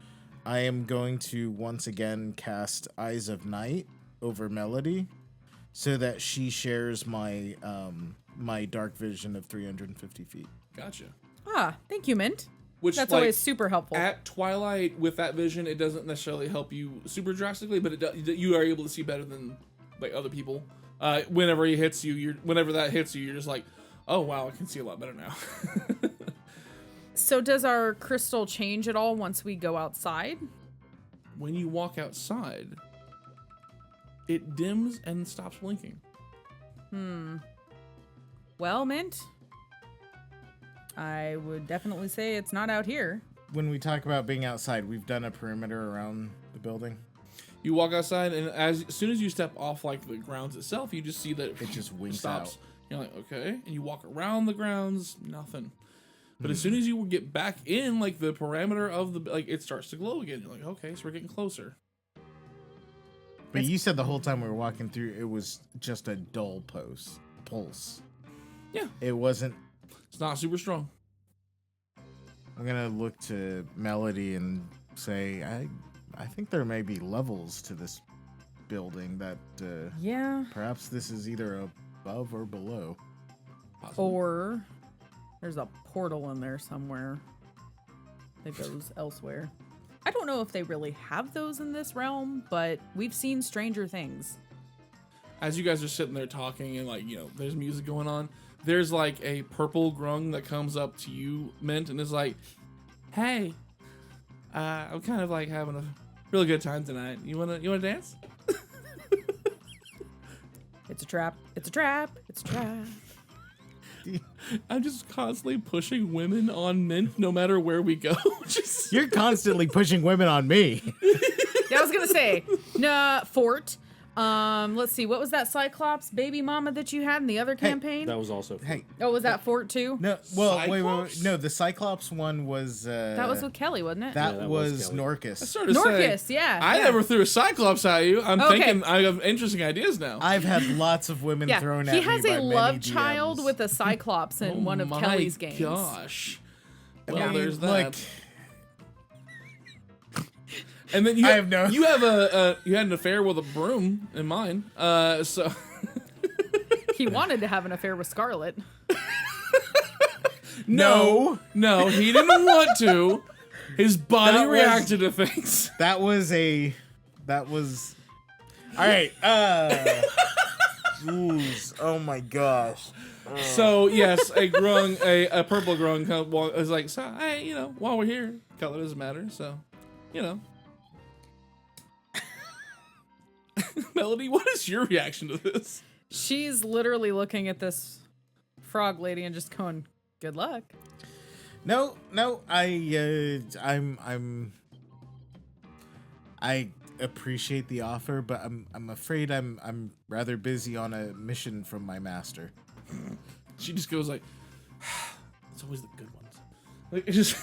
I am going to once again cast Eyes of Night over Melody, so that she shares my my dark vision of 350 feet. Gotcha. Ah, thank you, Mint. Which That's like, always super helpful. at twilight with that vision, it doesn't necessarily help you super drastically, but you are able to see better than like other people. Whenever he hits you, whenever that hits you, you're just like, oh wow, I can see a lot better now. So does our crystal change at all once we go outside? When you walk outside, it dims and stops blinking. Well, Mint, I would definitely say it's not out here. When we talk about being outside, we've done a perimeter around the building. You walk outside, and as soon as you step off like the grounds itself, you just see that It just winks stops. out. You're like, okay, and you walk around the grounds, nothing. But as soon as you get back in, like the parameter of the, like it starts to glow again. You're like, okay, so we're getting closer. But you said the whole time we were walking through, it was just a dull pulse. Yeah. It wasn't. It's not super strong. I'm gonna look to Melody and say, I think there may be levels to this building that Yeah. perhaps this is either a above or below. Possibly. Or there's a portal in there somewhere that goes elsewhere. I don't know if they really have those in this realm, but we've seen stranger things. As you guys are sitting there talking and there's music going on, there's like a purple grung that comes up to you, Mint, and is like, "Hey, I'm kind of like having a really good time tonight. You wanna dance?" It's a trap. It's a trap. It's a trap. I'm just constantly pushing women on Mint no matter where we go. You're constantly pushing women on me. Yeah, I was gonna say, Fort. Let's see, what was that Cyclops baby mama that you had in the other campaign? That was also Hey, Oh, was that Fort too? no, well, wait. Cyclops? No, the Cyclops one was. That was with Kelly, wasn't it? That that was was Kelly. I Norcus. started Norcus, saying, yeah. I yeah. never threw a Cyclops at you. I'm Okay. thinking I have interesting ideas now. I've had lots of women Yeah, thrown at he me has by a many love DMs. child with a Cyclops in one of my Kelly's games. Gosh. Well, I mean, there's that. look, And then you I have, have no- you have you had an affair with a broom in mine. So He wanted to have an affair with Scarlet. No. no, he didn't want to. His body That was- reacted to things. that was. All right. Jeez. Oh my gosh. So yes, a grung, a purple grung is like, so hey, while we're here, color doesn't matter. So, Melody, what is your reaction to this? She's literally looking at this frog lady and just going, "Good luck." No. I appreciate the offer, but I'm afraid I'm rather busy on a mission from my master. She just goes like, it's always the good ones. Like, it's just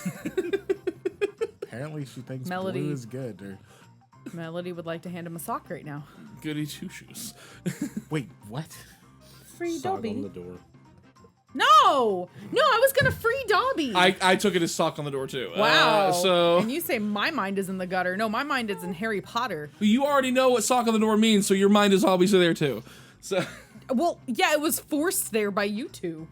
Apparently, she thinks Melody. blue is good. Or Melody would like to hand him a sock right now. goody two shoes. wait, what? Free sock Dobby. on the door. No, I was gonna free Dobby. I took it as sock on the door too. Wow. So And you say my mind is in the gutter. No, my mind is in Harry Potter. you already know what sock on the door means, so your mind is obviously there too. So Well, yeah, it was forced there by you two.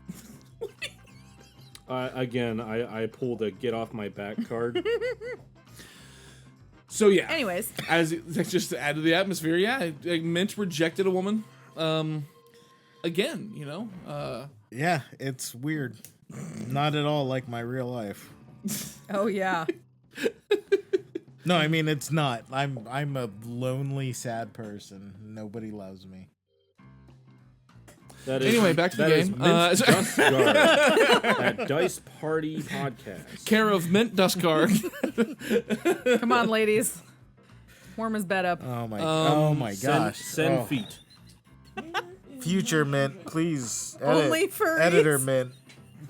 Again, I pulled a get off my back card. so yeah. Anyways, As just to add to the atmosphere, yeah, Mint rejected a woman. Again, Yeah, it's weird. Not at all like my real life. oh yeah. No, I mean it's not. I'm a lonely, sad person. Nobody loves me. That is, Anyway, back to the that is game. Mint Dustguard at Dice Party Podcast. Care of Mint Dustguard. Come on, ladies. Warm his bed up. Oh my gosh. Send Oh. feet. Future Mint, please. Only furries? Editor Mint,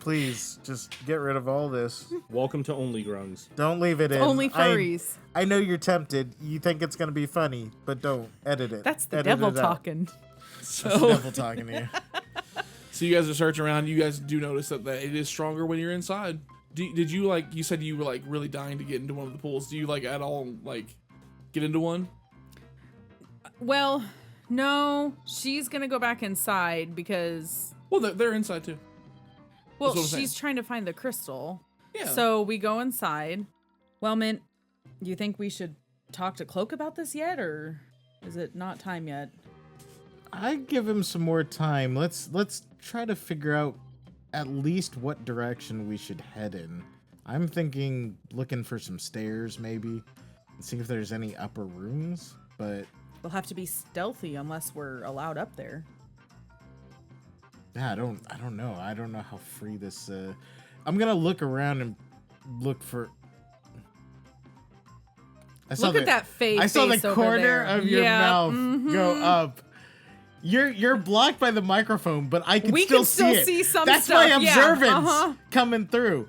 please just get rid of all this. Welcome to Only Grungs. Don't leave it in. Only furries. I know you're tempted. You think it's gonna be funny, but don't edit it. That's the Edit devil it out. talking. That's the So, devil talking to you. so you guys are searching around. You guys do notice that it is stronger when you're inside. Did you you said you were really dying to get into one of the pools? Do you at all get into one? Well, no, she's gonna go back inside because Well, they're inside too. well, That's what I'm she's saying. trying to find the crystal. Yeah. So we go inside. Well, Mint, you think we should talk to Klokke about this yet, or is it not time yet? I'd give him some more time. Let's try to figure out at least what direction we should head in. I'm thinking looking for some stairs maybe and see if there's any upper rooms, but We'll have to be stealthy unless we're allowed up there. yeah, I don't know. I don't know how free this I'm going to look around and look for Look at that fake I saw face the over corner there. of your Yeah, mouth mhm. go up. You're blocked by the microphone, but I can We still can still see it. see some That's stuff, my yeah, observance uh-huh. coming through.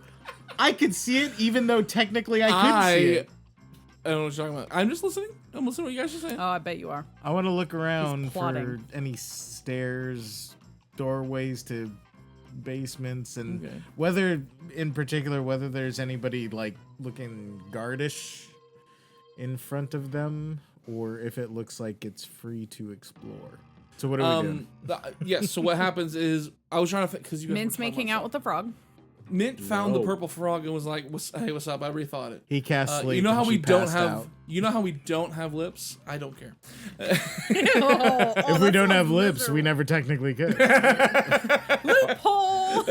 I could see it, even though technically I couldn't see it. I don't know what you're talking about. I'm just listening. I'm listening to what you guys are saying. Oh, I bet you are. I want to look around He's for plotting. any stairs, doorways to basements, and Okay. whether there's anybody looking guardish in front of them, or if it looks like it's free to explore. So what are we doing? Yes. So what happens is I was trying to because you guys Mint's were talking making about out with the frog. Mint found the No. purple frog and was like, "Hey, what's up? I rethought it." He cast sleep. You know how and we she don't passed have. out. You know how we don't have lips. I don't care. If we don't have lips, we never technically could. Loophole.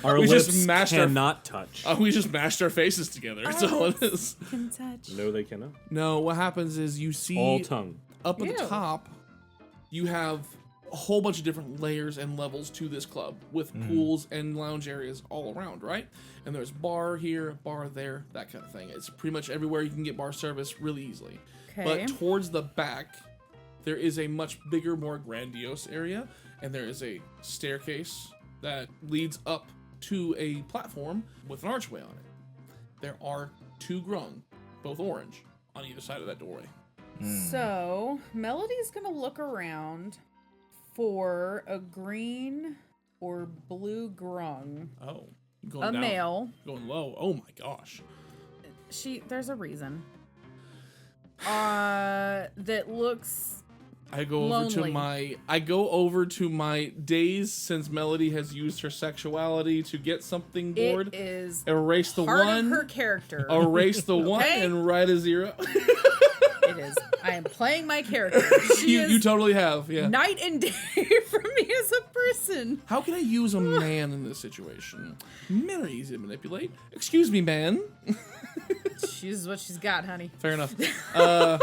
Our We lips just mashed our- cannot touch. We just mashed our faces together. That's all it is. Can touch. No, they cannot. No, what happens is you see All tongue. up at the Ew. top, you have a whole bunch of different layers and levels to this club with pools and lounge areas all around, right? And there's bar here, bar there, that kind of thing. It's pretty much everywhere you can get bar service really easily. Okay. But towards the back, there is a much bigger, more grandiose area, and there is a staircase that leads up to a platform with an archway on it. There are 2 grung, both orange, on either side of that doorway. So Melody's gonna look around for a green or blue grung, Oh, going a down, male. going low. Oh my gosh. There's a reason. That looks I go Lonely. over to my days since Melody has used her sexuality to get something board. it is Erase the part one. of her character. Erase the one Okay. and write a 0. It is. I am playing my character. She you is totally have, yeah. night and day for me as a person. How can I use a man in this situation? Men are easy to manipulate. Excuse me, man. She's what she's got, honey. Fair enough. Not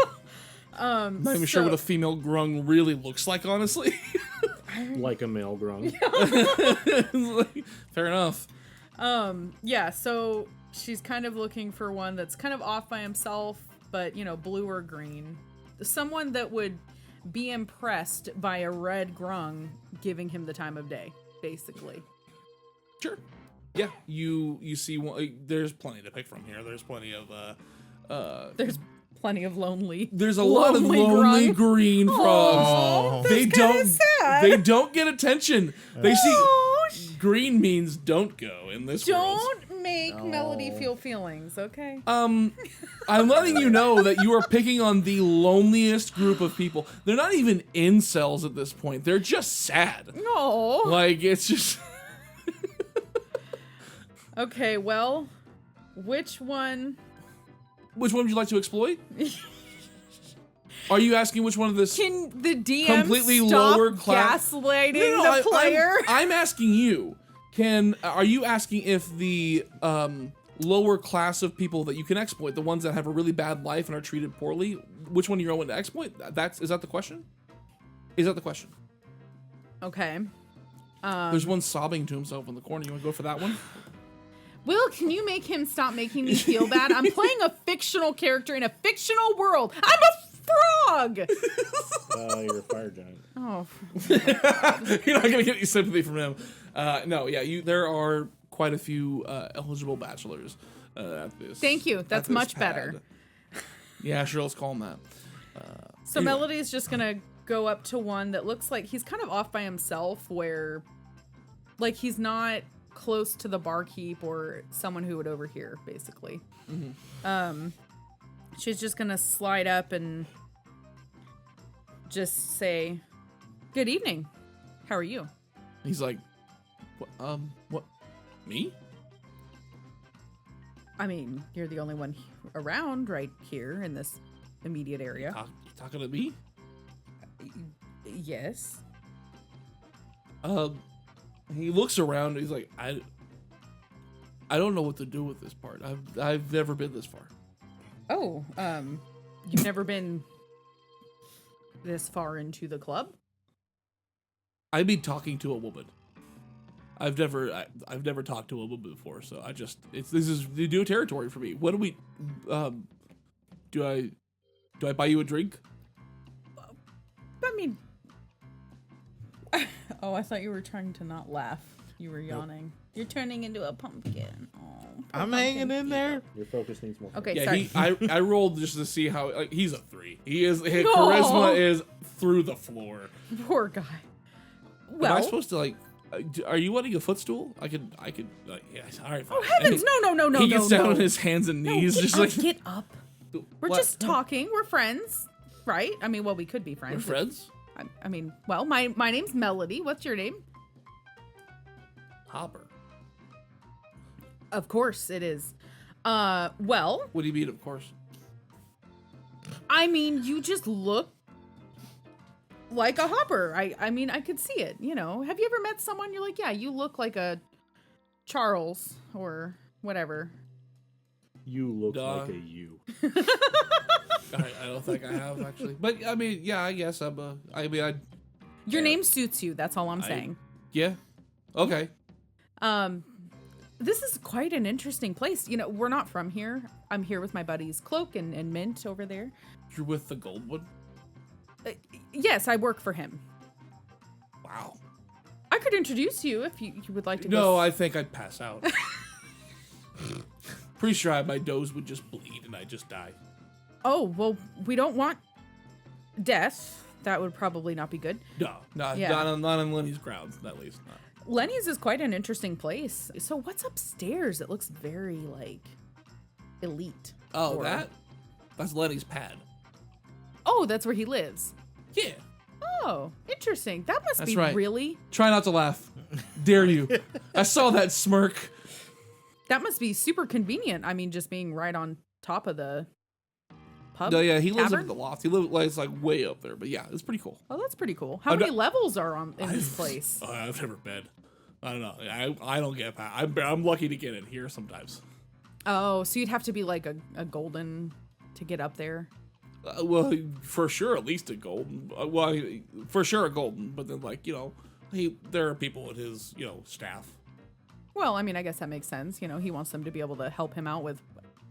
even sure what a female grung really looks like, honestly. Like a male grung. Fair enough. Yeah, so she's kind of looking for one that's kind of off by himself, but blue or green. Someone that would be impressed by a red grung giving him the time of day, basically. Sure. Yeah, you see one. There's plenty to pick from here. There's plenty of There's plenty of lonely. There's a lot of lonely grung. green frogs. They don't. sad. They don't get attention. They Oh, see green means don't go in this world. don't make Melody feel feelings, okay? I'm letting you know that you are picking on the loneliest group of people. They're not even incels at this point. They're just sad. No. Like it's just. Okay, well, which one? Which one would you like to exploit? Are you asking which one of this? Can the DM Completely stop lower class- gaslighting No, the player? I'm asking you. Are you asking if the lower class of people that you can exploit, the ones that have a really bad life and are treated poorly, which one you're going to exploit? Is that the question? Is that the question? Okay. There's one sobbing to himself in the corner. You want to go for that one? Will, can you make him stop making me feel bad? I'm playing a fictional character in a fictional world. I'm a frog! You're a fire giant. Oh, You're not gonna get any sympathy from him. No, yeah, there are quite a few eligible bachelors at this. Thank you. at That's this much pad. better. Yeah, sure, let's call him that. So Anyway. Melody's just gonna go up to one that looks like he's kind of off by himself, where, like, he's not close to the barkeep or someone who would overhear, basically. She's just gonna slide up and just say, "Good evening. How are you?" He's like, what? Me? I mean, you're the only one around right here in this immediate area. You talking to me? Yes. He looks around. He's like, I don't know what to do with this part. I've never been this far. Oh, you've never been this far into the club? I'd be talking to a woman. I've never talked to a woman before, so this is new territory for me. What do we? Do I buy you a drink? I mean, oh, I thought you were trying to not laugh. You were yawning. You're turning into a pumpkin. Oh, I'm hanging in there. Your focus needs more. Okay, Yeah, sorry. I rolled just to see how. Like, he's a 3. His charisma is through the floor. Poor guy. Am Well, I supposed to like? Are you wanting a footstool? I could. Yeah. All right. Fine. oh heavens, no, He gets no, down no. on his hands and No, knees, get just up, like. get up. We're What? just talking. We're friends, right? I mean, well, we could be friends. We're friends. I mean, well, my name's Melody. What's your name? Hopper. Of course it is. Well, What do you mean, of course? I mean, you just look like a Hopper. I mean, I could see it, you know. Have you ever met someone you're like, yeah, you look like a Charles or whatever? You look Duh. like a you. I don't think I have, actually. But, I mean, yeah, I guess Your name suits you, that's all I'm saying. Yeah. Okay. This is quite an interesting place. You know, we're not from here. I'm here with my buddies Klokke and Mint over there. You're with the gold one? Yes, I work for him. Wow. I could introduce you if you would like to go. No, I think I'd pass out. Pretty sure my nose would just bleed and I'd just die. Oh, well, we don't want death. That would probably not be good. No, not on Lenny's grounds, at least not. Lenny's is quite an interesting place. So what's upstairs? It looks very, like, elite. Oh, Or- that's Lenny's pad. Oh, that's where he lives. Yeah. Oh, interesting. That must That's be right. really... Try not to laugh. Dare you. I saw that smirk. That must be super convenient. I mean, just being right on top of the pub. No, yeah, he lives up tavern? in the loft. He lives like, it's like way up there, but yeah, it's pretty cool. Oh, that's pretty cool. How many levels are in this place? I've never been. I don't know. I don't get past. I'm lucky to get in here sometimes. Oh, so you'd have to be like a golden to get up there. Well, for sure, at least a golden. Well, for sure a golden, but then like there are people in his staff. Well, I mean, I guess that makes sense. You know, he wants them to be able to help him out with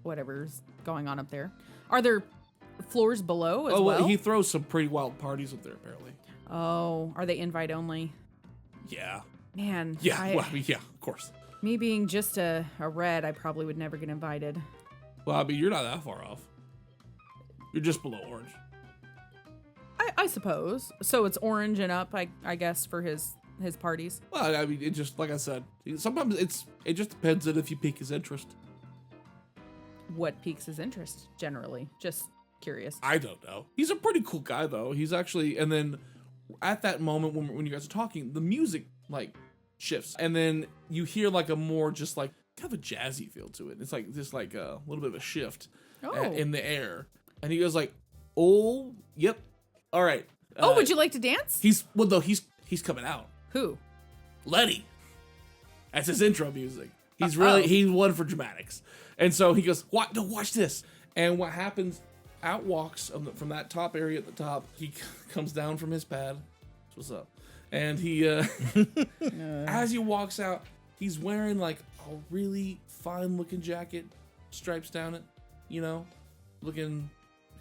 whatever's going on up there. Are there floors below as well? He throws some pretty wild parties up there apparently. Oh, are they invite only? Yeah. Man, Yeah. Well, I mean, yeah, of course. me being just a red, I probably would never get invited. Well, I mean, you're not that far off. You're just below orange. I suppose. So it's orange and up, I guess, for his parties. Well, I mean, it just like I said, sometimes it just depends on if you pique his interest. What piques his interest, generally? Just curious. I don't know. He's a pretty cool guy, though. He's actually, and then at that moment when you guys are talking, the music like shifts, and then you hear like a more just like kind of a jazzy feel to it. It's like just like a little bit of a shift in the air, and he goes like, "Oh, yep, all right." Oh, would you like to dance? He's coming out. Who? Lenny. That's his intro music. He's he's one for dramatics. And so he goes, "What? No, watch this." And what happens, out walks from that top area at the top. He comes down from his pad. That's what's up. And he, as he walks out, he's wearing like a really fine looking jacket, stripes down it, looking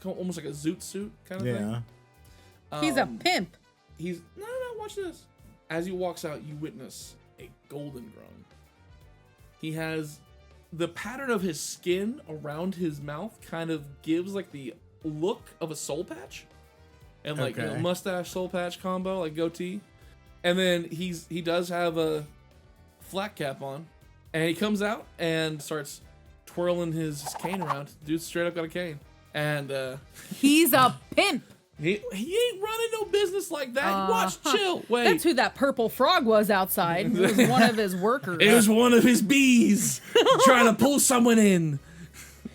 almost like a zoot suit kind of thing. He's a pimp. No, watch this. As he walks out, you witness a golden grung. He has the pattern of his skin around his mouth kind of gives like the look of a soul patch, and like a mustache soul patch combo, like goatee. And then he does have a flat cap on, and he comes out and starts twirling his cane around. Dude straight up got a cane, and He's a pimp. He ain't running no business like that. Watch, chill. Wait. That's who that purple frog was outside. It was one of his workers. It was one of his bees trying to pull someone in.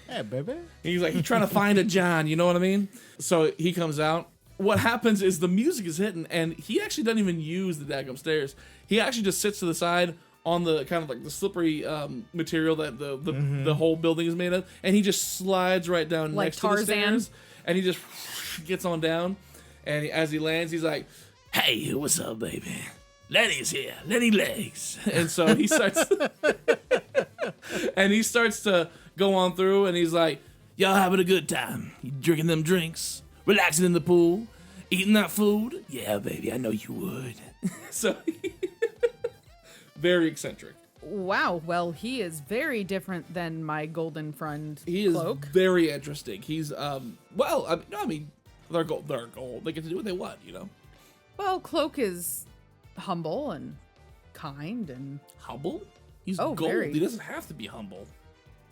Hey, baby. He's trying to find a John, you know what I mean? So he comes out. What happens is the music is hitting, and he actually doesn't even use the daggum stairs. He actually just sits to the side on the kind of like the slippery material that the whole building is made of, and he just slides right down like next Tarzan. to the stairs, and he just gets on down, and as he lands, he's like, "Hey, what's up, baby? Lenny's here. Lenny legs." And so he starts, and he starts to go on through, and he's like, "Y'all having a good time? You drinking them drinks, relaxing in the pool, eating that food? Yeah, baby, I know you would." So, very eccentric. Wow. Well, he is very different than my golden friend. He is Klokke. very interesting. He's well, I mean, they're gold. They're gold. They get to do what they want, Well, Klokke is humble and kind, and Humble? He's Oh, gold. very. He doesn't have to be humble.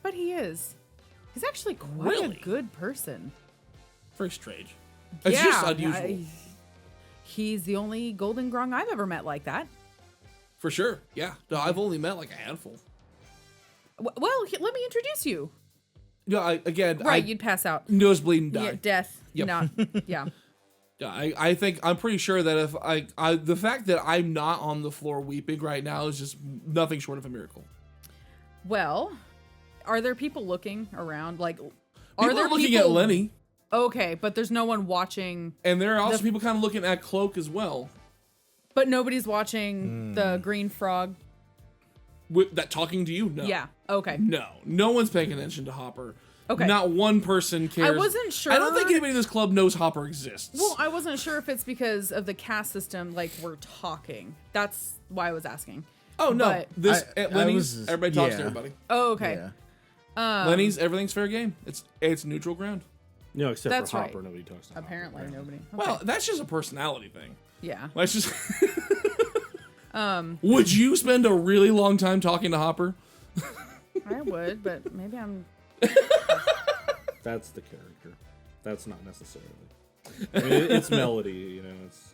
but he is. He's actually quite Really? a good person. Very strange. It's just unusual. He's the only golden grung I've ever met like that. For sure. Yeah. No, I've only met like a handful. Well, let me introduce you. Yeah. Right, you'd pass out. Nose bleed and die. Yeah, death. Yep. Not. Yeah. Yeah, I think I'm pretty sure that if I the fact that I'm not on the floor weeping right now is just nothing short of a miracle. Well, are there people looking around? Like, People are looking at Lenny, Okay, but there's no one watching. and there are also people kind of looking at Klokke as well. But nobody's watching the green frog. That talking to you? No. Yeah. Okay. No one's paying attention to Hopper. Okay. Not one person cares. I wasn't sure. I don't think anybody in this club knows Hopper exists. Well, I wasn't sure if it's because of the caste system, like we're talking. That's why I was asking. Oh no, But- this at I Lenny's, was- everybody talks to yeah. everybody. Oh, okay. Yeah. Lenny's, everything's fair game. It's neutral ground. No, except That's for Hopper, right. nobody talks to Hopper. Apparently, nobody. Okay. Well, that's just a personality thing. yeah. Let's just. Would you spend a really long time talking to Hopper? I would, but maybe I'm. That's the character. That's not necessarily. I mean, it's Melody, you know. It's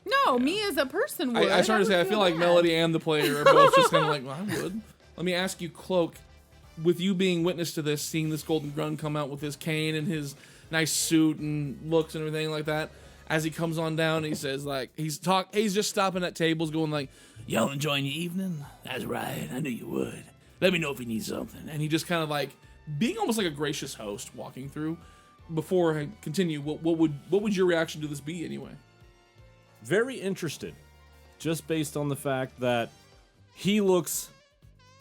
No, me as a person would. I started to say I feel like bad. Melody and the player are both just kind of like, well, I would. Let me ask you, Klokke, with you being witness to this, seeing this golden grun come out with his cane and his nice suit and looks and everything like that, as he comes on down, he says like he's just stopping at tables, going like, Y'all enjoying your evening? That's right. I knew you would. Let me know if you need something. and he just kind of like being almost like a gracious host walking through. Before I continue, what would your reaction to this be anyway? very interested, just based on the fact that he looks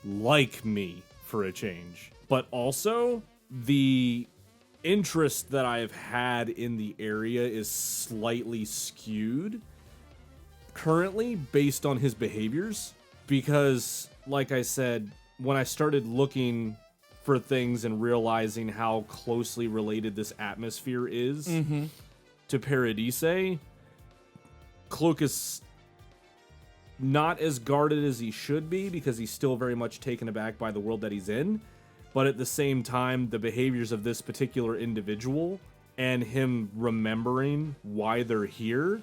like me for a change, but also the interest that I've had in the area is slightly skewed currently based on his behaviors, because like I said, when I started looking for things and realizing how closely related this atmosphere is to Paradise, Klokke is not as guarded as he should be because he's still very much taken aback by the world that he's in. But at the same time, the behaviors of this particular individual and him remembering why they're here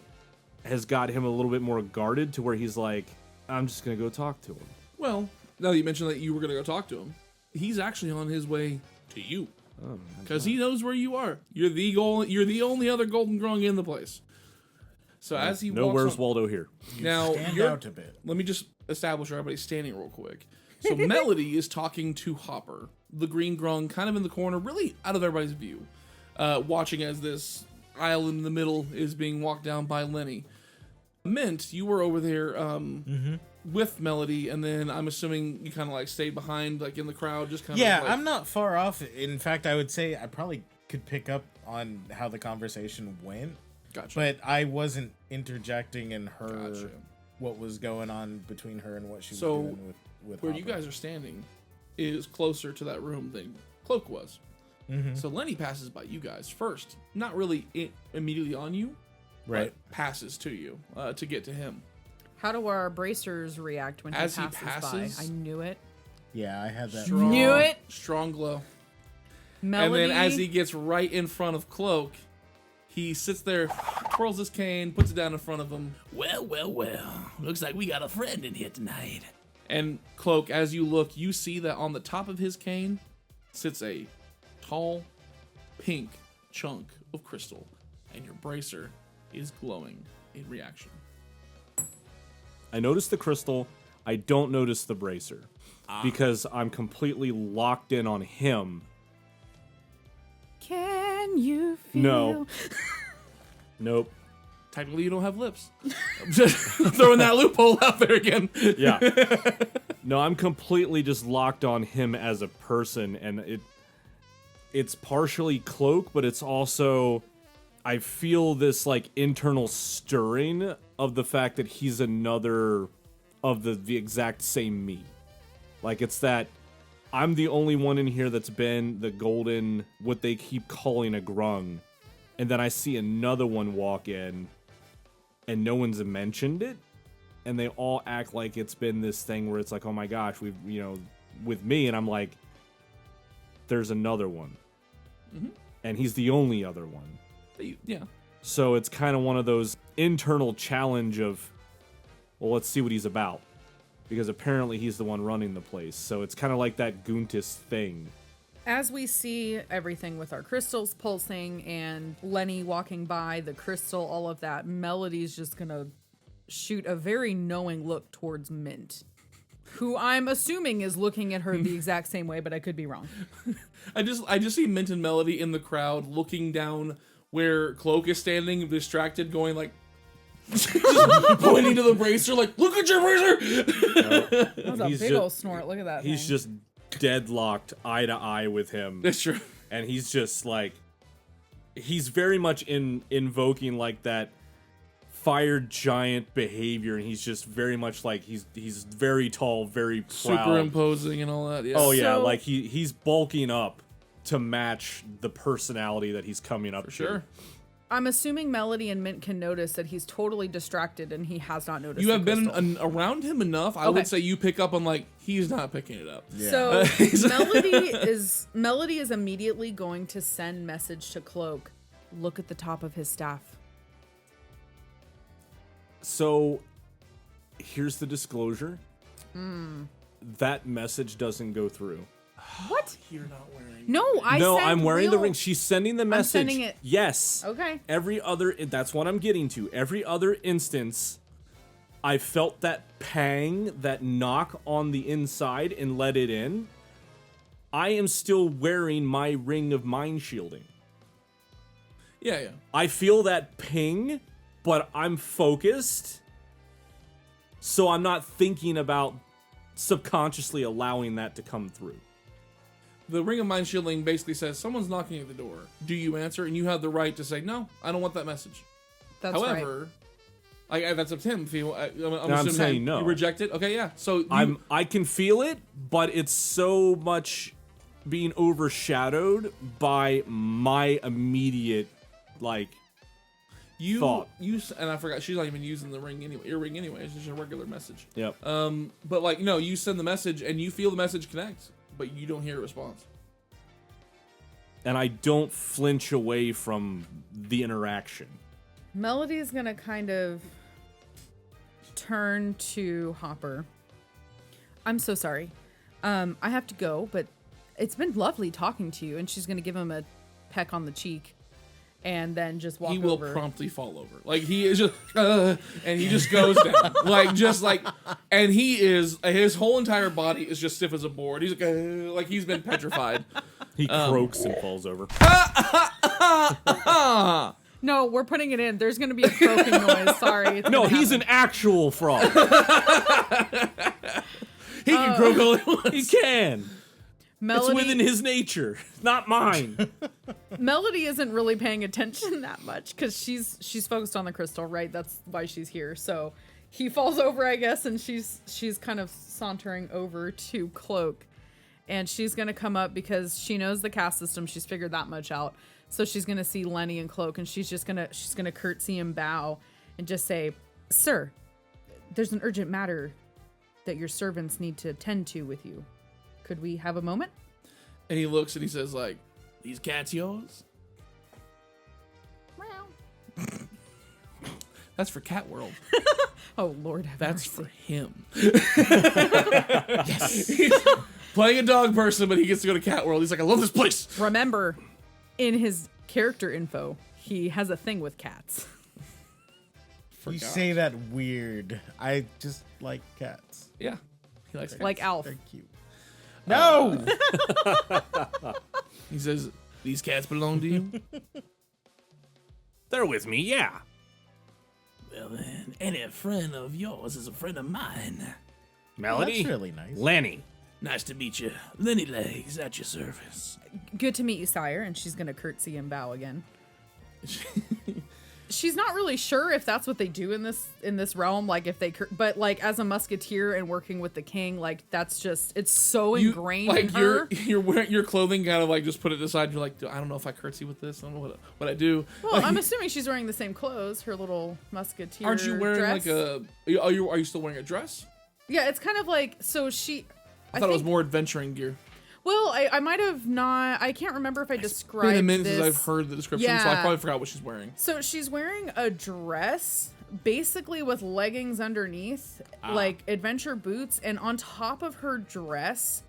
has got him a little bit more guarded to where he's like, I'm just going to go talk to him. Well, now that you mentioned that you were going to go talk to him, he's actually on his way to you because he knows where you are. You're the only other golden grung in the place. So as he No, walks where's on, Waldo here? now Stand you're, out a bit. let me just establish where everybody's standing real quick. So Melody is talking to Hopper, the green grung, kind of in the corner, really out of everybody's view, watching as this island in the middle is being walked down by Lenny. Mint, you were over there with Melody, and then I'm assuming you kind of like stayed behind, like in the crowd, just kind of. Yeah, like, I'm not far off. In fact, I would say I probably could pick up on how the conversation went, Gotcha. but I wasn't interjecting in her Gotcha. what was going on between her and what she was So, doing with Where you Hopper. guys are standing is closer to that room than Klokke was. So Lenny passes by you guys first, not really immediately on you, Right. but passes to you to get to him. How do our bracers react when As he he passes passes? by? I knew it. Yeah, I had that. Strong, Knew it. Strong glow. Melody. And then as he gets right in front of Klokke, he sits there, twirls his cane, puts it down in front of him. Well, well, well. Looks like we got a friend in here tonight. And Klokke, as you look, you see that on the top of his cane sits a tall, pink chunk of crystal, and your bracer is glowing in reaction. I notice the crystal. I don't notice the bracer because I'm completely locked in on him. Can you feel? No. Nope. Technically, you don't have lips. I'm just throwing that loophole out there again. Yeah. No, I'm completely just locked on him as a person, and it's partially Klokke, but it's also I feel this like internal stirring of the fact that he's another of the exact same me. Like it's that I'm the only one in here that's been the golden, what they keep calling a grung, and then I see another one walk in, and no one's mentioned it. And they all act like it's been this thing where it's like, oh my gosh, we've, with me. And I'm like, there's another one. And he's the only other one. Yeah. So it's kind of one of those internal challenge of, well, let's see what he's about. Because apparently he's the one running the place. So it's kind of like that Goontis thing. As we see everything with our crystals pulsing and Lenny walking by, the crystal, all of that, Melody's just gonna shoot a very knowing look towards Mint, who I'm assuming is looking at her the exact same way, but I could be wrong. I just see Mint and Melody in the crowd looking down where Klokke is standing, distracted, going like, just pointing to the bracer, like, look at your bracer! That was a He's big just- old snort. Look at that He's thing. just deadlocked eye to eye with him. That's true. And he's just like, he's very much invoking like that fire giant behavior, and he's just very much like he's very tall, very proud. Superimposing and all that. Yeah. Oh yeah, So- like he's bulking up to match the personality that he's coming up to. Sure. I'm assuming Melody and Mint can notice that he's totally distracted and he has not noticed. You the have been crystal. around him enough. I Okay. would say you pick up on like he's not picking it up. Yeah. So Melody is immediately going to send message to Klokke. Look at the top of his staff. So here's the disclosure. That message doesn't go through. What? You're not wearing. No, No, said I'm wearing the real- ring. She's sending the message. sending it. Yes. Okay. Every other, that's what I'm getting to. Every other instance, I felt that pang, that knock on the inside and let it in. I am still wearing my ring of mind shielding. Yeah. I feel that ping, but I'm focused. So I'm not thinking about subconsciously allowing that to come through. The Ring of Mind Shielding basically says someone's knocking at the door. Do you answer? And you have the right to say no. I don't want that message. That's right. However, like that's up to him. If I'm I'm assuming saying no. You reject it. Okay, yeah. So you, I can feel it, but it's so much being overshadowed by my immediate thought. And I forgot she's not even using the ring anyway. Your ring anyway. It's just a regular message. Yep. But like no, you send the message and you feel the message connect, but you don't hear a response. And I don't flinch away from the interaction. Melody's gonna kind of turn to Hopper. I'm so sorry. I have to go, but it's been lovely talking to you. And she's gonna give him a peck on the cheek, and then just walk He will over. promptly fall over. Like he is just, and he just goes down. And he is, his whole entire body is just stiff as a board. He's like he's been petrified. He croaks and falls over. No, we're putting it in. There's gonna be a croaking noise. Sorry. It's No, gonna he's happen. an actual frog. He can croak all he wants. He can. Melody, It's within his nature, not mine. Melody isn't really paying attention that much because she's focused on the crystal, right? That's why she's here. So he falls over, I guess, and she's kind of sauntering over to Klokke, and she's gonna come up because she knows the caste system. She's figured that much out. So she's gonna see Lenny and Klokke, and she's gonna curtsy and bow and just say, "Sir, there's an urgent matter that your servants need to attend to with you. Could we have a moment?" And he looks and he says like, These cats yours? "That's for Cat World. Oh Lord, have That's mercy. for him." Yes. He's playing a dog person, but he gets to go to Cat World. He's like, "I love this place." Remember, in his character info, he has a thing with cats. You say that weird. I just like cats. Yeah. He likes cats. Like Alf. They're cute. No! He says, "These cats belong to you?" They're with me, yeah. Well then, any friend of yours is a friend of mine. Melody? That's really nice. Lenny. Nice to meet you. Lenny Legs at your service. Good to meet you, sire. And she's gonna curtsy and bow again. She's not really sure if that's what they do in this realm, like if they, but like as a musketeer and working with the king, like that's just, it's so ingrained in her. You're wearing your clothing kind of like just put it aside. You're like, I don't know if I curtsy with this. I don't know what I do. Well, I'm assuming she's wearing the same clothes, her little musketeer. Aren't you wearing dress. like a? Are you still wearing a dress? Yeah, it's kind of like, so she. I thought it was more adventuring gear. Well, I might have not. I can't remember if I described Been a minute this. since I've heard the description, so I Yeah. probably forgot what she's wearing. So she's wearing a dress, basically with leggings underneath, like adventure boots, and on top of her dress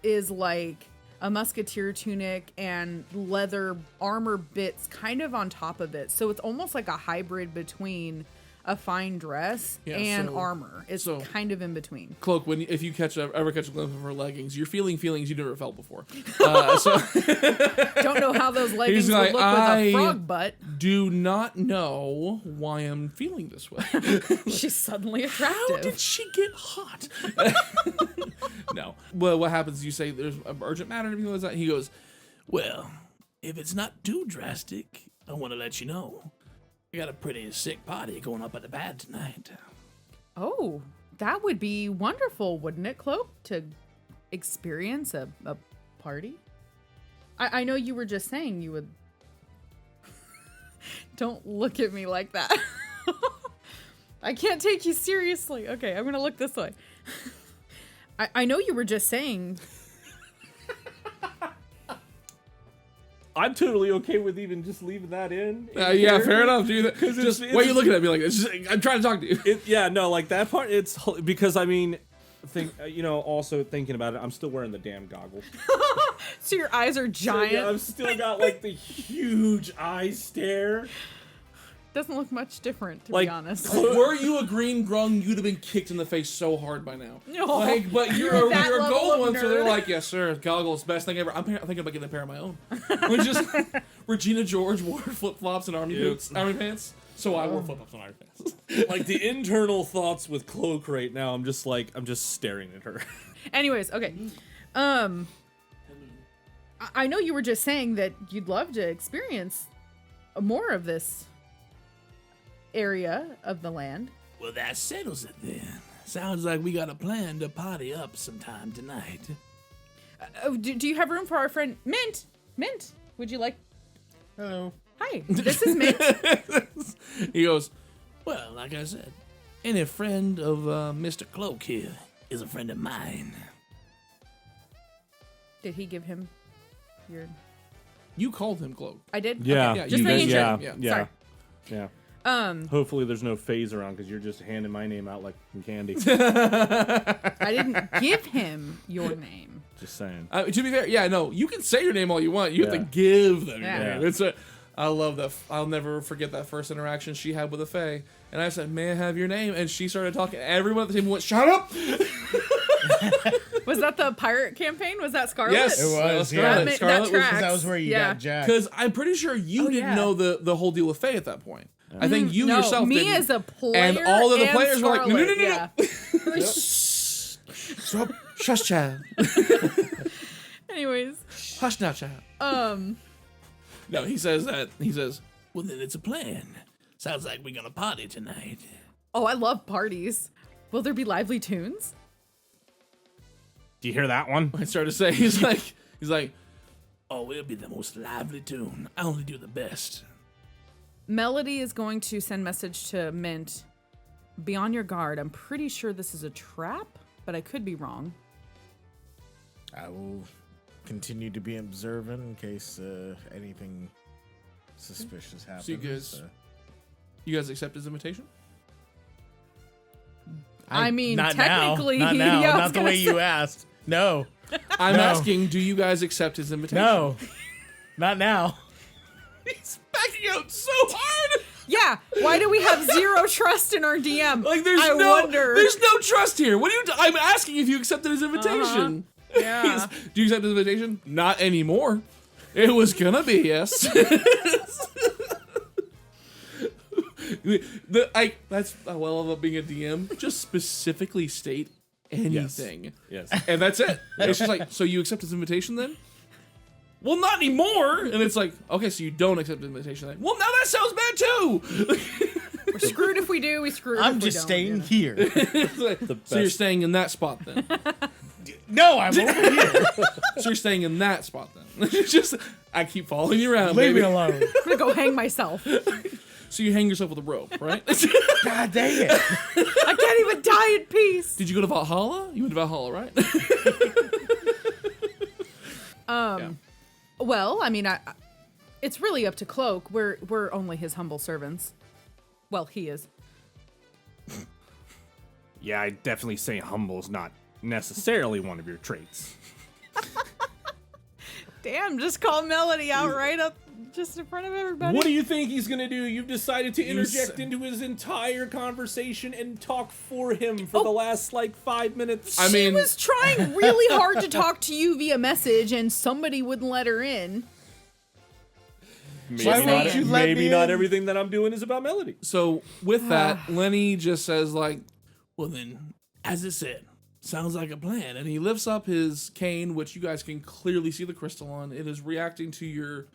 is like a musketeer tunic and leather armor bits kind of on top of it. So it's almost like a hybrid between a fine dress and armor. It's so- kind of in between. Cloak, if you ever catch a glimpse of her leggings, you're feeling feelings you never felt before. Don't know how those leggings He's would like, look with a frog butt. Do not know why I'm feeling this way. She's suddenly How attractive. did she get hot? No. Well, what happens? You say there's an urgent matter and everything like that. He goes, Well, if it's not too drastic, I want to let you know. I got a pretty sick party going up at the pad tonight. Oh, that would be wonderful, wouldn't it, Klokke, to experience a party? I know you were just saying you would... Don't look at me like that. I can't take you seriously. Okay, I'm going to look this way. I know you were just saying... I'm totally okay with even just leaving that in. yeah, fair enough, dude. Just it's- why are you looking at me like this? I'm trying to talk to you. Yeah, no, like that part. It's because I mean, also thinking about it, I'm still wearing the damn goggles. So your eyes are giant. So, yeah, I've still got like the huge eye stare. Doesn't look much different, to Like, be honest. Were you a green grung, you'd have been kicked in the face so hard by now. No. But you're a that level gold of one, so they're nerd. like, yes, sir, goggles, best thing ever. I'm thinking about getting a pair of my own. Which is Regina George wore flip flops and army pants. So I wore flip flops and army pants. Like the internal thoughts with Klokke right now, I'm just staring at her. Anyways, okay. I know you were just saying that you'd love to experience more of this area of the land. Well, that settles it then. Sounds like we got a plan to party up sometime tonight. Do you have room for our friend Mint? Mint, would you like... Hello. Hi, this is Mint. He goes, Well, like I said, any friend of Mr. Klokke here is a friend of mine. Did he give him your... you called him Cloak. I did? Yeah, Okay. Yeah, Just you making guys- sure. yeah. Sorry. Yeah. Hopefully there's no phase around because you're just handing my name out like candy. I didn't give him your name. Just saying. To be fair, yeah, no, you can say your name all you want. You have to Yeah. give them your Yeah. name. I love that. I'll never forget that first interaction she had with a Fae. And I said, may I have your name? And she started talking. Everyone at the table went, shut up! Was that the pirate campaign? Was that Scarlet? Yes. It was, Scarlet. yeah. That Scarlet was- tracks. Because that was where you Yeah. got jacked. Because I'm pretty sure you didn't yeah. know the whole deal with Fae at that point. I think you No, yourself me didn't. as a player And all of the and players were like, no, no, no, Scarlet, no. yeah. Stop. Shush, child. Anyways, Hush now, child. No, he says that. He says, Well, then it's a plan. Sounds like we're gonna party tonight. oh, I love parties. Will there be lively tunes? Do you hear that one? I started to say, he's like, Oh, it'll be the most lively tune. I only do the best. Melody is going to send message to Mint. Be on your guard. I'm pretty sure this is a trap, but I could be wrong. I will continue to be observant in case anything suspicious happens. you guys accept his invitation? I mean, not technically, now. Not now. yeah, I was Not the gonna way you asked. No. I'm No. asking, do you guys accept his invitation? No. Not now. He's backing out so hard. Yeah, why do we have zero trust in our DM? Like I wonder. there's no trust here. What are you? I'm asking if you accepted his invitation. Yeah. Do you accept his invitation? Not anymore. It was gonna be yes. That's what I love about being a DM. Just specifically state anything. Yes. And that's it. It's just like, so you accept his invitation then? Well, not anymore. And it's like, okay, so you don't accept the invitation then. Well, now that sounds bad too. We're screwed if we do, we screwed I'm if we just don't, staying you know? here. It's like, so you're best. staying in that spot then. No, I'm over here. So you're staying in that spot then. It's just, I keep following you around, Leave baby. me alone. I'm gonna go hang myself. So you hang yourself with a rope, right? God dang it. I can't even die in peace. Did you go to Valhalla? You went to Valhalla, right? Well, I mean, it's really up to Klokke. We're only his humble servants. Well, he is. Yeah, I definitely say humble is not necessarily one of your traits. Damn, just call Melody out right up just in front of everybody. What do you think he's gonna do? You've decided to interject into his entire conversation and talk for him for the last, 5 minutes. I mean, She was trying really hard to talk to you via message, and somebody wouldn't let her in. Maybe not everything that I'm doing is about Melody. so with that, Lenny just says like, Well then, as it said, sounds like a plan. and he lifts up his cane, which you guys can clearly see the crystal on. It is reacting to your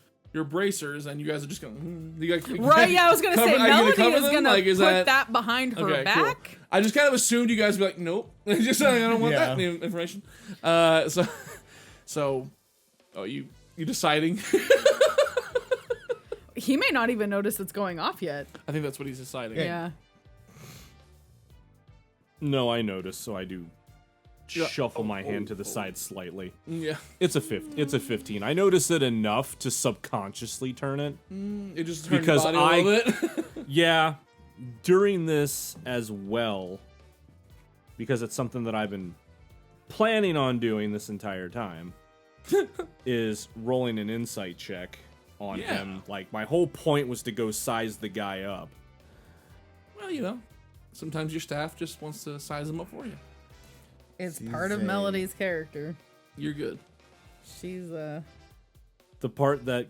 bracers, and you guys are just going. Right? Yeah, I was gonna say Melody is gonna Like, put that behind her Okay, back. cool. I just kind of assumed you guys would be like, nope. Just saying, I don't want that information. So, you deciding? He may not even notice it's going off yet. I think that's what he's deciding. Yeah. No, I noticed, so I do shuffle my hand to the side slightly. Yeah. It's a 15. I notice it enough to subconsciously turn it. It just turns Because your body a little bit. Yeah, during this as well, because it's something that I've been planning on doing this entire time, is rolling an insight check on him. Like, my whole point was to go size the guy up. Well, sometimes your staff just wants to size them up for you. It's part of Melody's character. You're good. She's The part that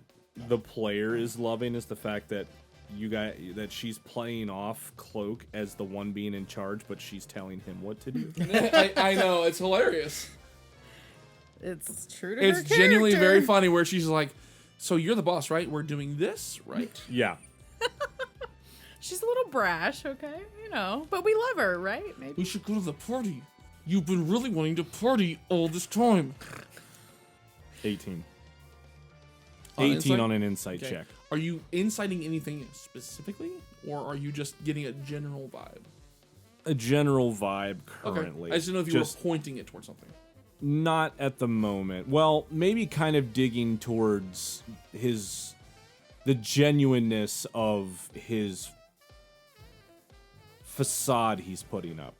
the player is loving is the fact that that she's playing off Klokke as the one being in charge, but she's telling him what to do. I know, it's hilarious. It's true to her It's character. genuinely very funny where she's like, so you're the boss, right? We're doing this, right? Yeah. She's a little brash, okay? But we love her, right? Maybe. We should go to the party. You've been really wanting to party all this time. 18. On 18 insight? on an insight Okay. check. Are you inciting anything specifically, or are you just getting a general vibe? A general vibe currently. Okay. I just didn't know if you were pointing it towards something. Not at the moment. Well, maybe kind of digging towards the genuineness of his facade he's putting up.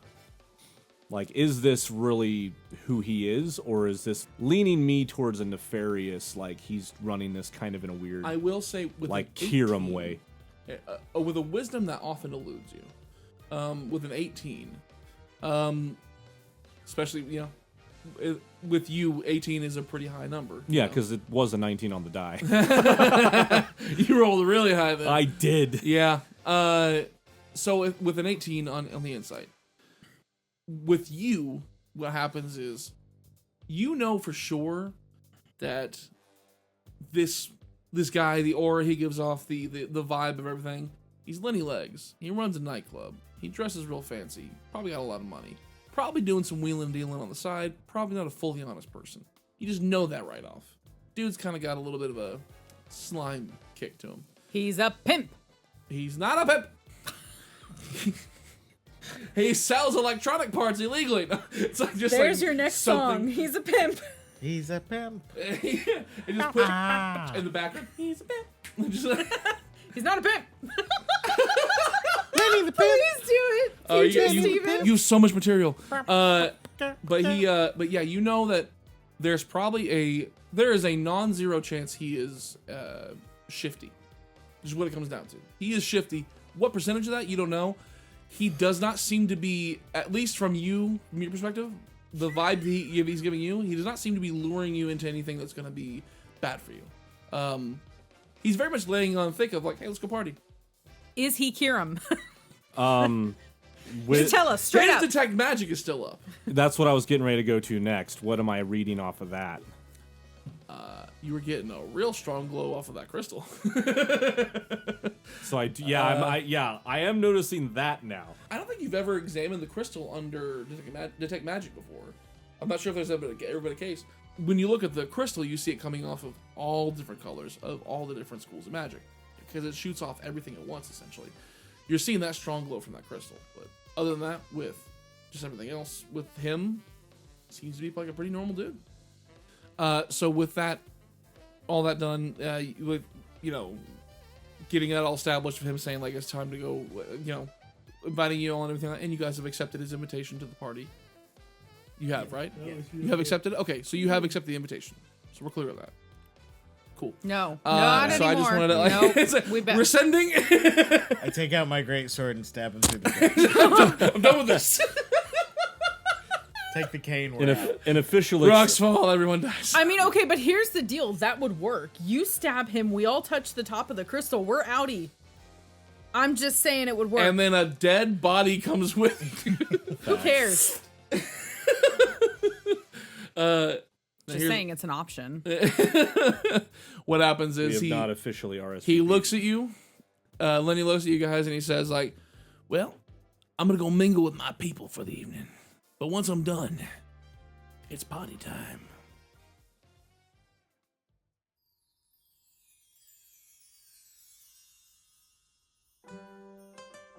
Like, is this really who he is, or is this leaning me towards a nefarious, like, he's running this kind of in a weird, I will say, with like, an Kiram 18, way? With a wisdom that often eludes you, with an 18, especially, with you, 18 is a pretty high number. Yeah, because it was a 19 on the die. You rolled really high then. I did. Yeah. So with an 18 on the insight, with you, what happens is, for sure that this guy, the aura he gives off, the vibe of everything, he's Lenny Legs. He runs a nightclub. He dresses real fancy. Probably got a lot of money. Probably doing some wheeling and dealing on the side. Probably not a fully honest person. You just know that right off. Dude's kind of got a little bit of a slime kick to him. He's a pimp. He's not a pimp. He sells electronic parts illegally. It's like just There's like your next something. song. He's a pimp. He's a pimp. It just puts in the background. He's a pimp. Just like, He's not a pimp. Lenny the pimp. Please do it. you have so much material. But yeah, you know that there is a non-zero chance he is shifty. Which is what it comes down to. He is shifty. What percentage of that you don't know. He does not seem to be, at least from your perspective, the vibe he's giving you, he does not seem to be luring you into anything that's going to be bad for you. He's very much laying on thick of like, hey, let's go party. Is he Kiram? With, Tell us straight His up. detect magic is still up. that's what I was getting ready to go to next. What am I reading off of that? You were getting a real strong glow off of that crystal. So I am noticing that now. I don't think you've ever examined the crystal under detect magic before. I'm not sure if there's ever been a case. When you look at the crystal, you see it coming off of all different colors of all the different schools of magic, because it shoots off everything at once, essentially. You're seeing that strong glow from that crystal. But other than that, with just everything else, with him, seems to be like a pretty normal dude. So with that, all that done, with getting that all established with him saying like it's time to go, inviting you all and everything, and you guys have accepted his invitation to the party. You have, right? Yeah. You have accepted? Okay, so you have accepted the invitation. So we're clear on that. Cool. No, not so anymore. I just wanted to Nope, it's like, we bet. we're sending. I take out my great sword and stab him through the face. I'm done with this. Take the cane. We're out. An official Rocks fall, everyone dies. I mean, okay, but here's the deal. That would work. You stab him, we all touch the top of the crystal. We're outie. I'm just saying it would work. And then a dead body comes with you. Who cares? Just here's- saying it's an option. What happens we is have he not officially RSVP'd. he looks at you. Lenny looks at you guys and he says like, Well, I'm gonna go mingle with my people for the evening. But once I'm done, it's party time.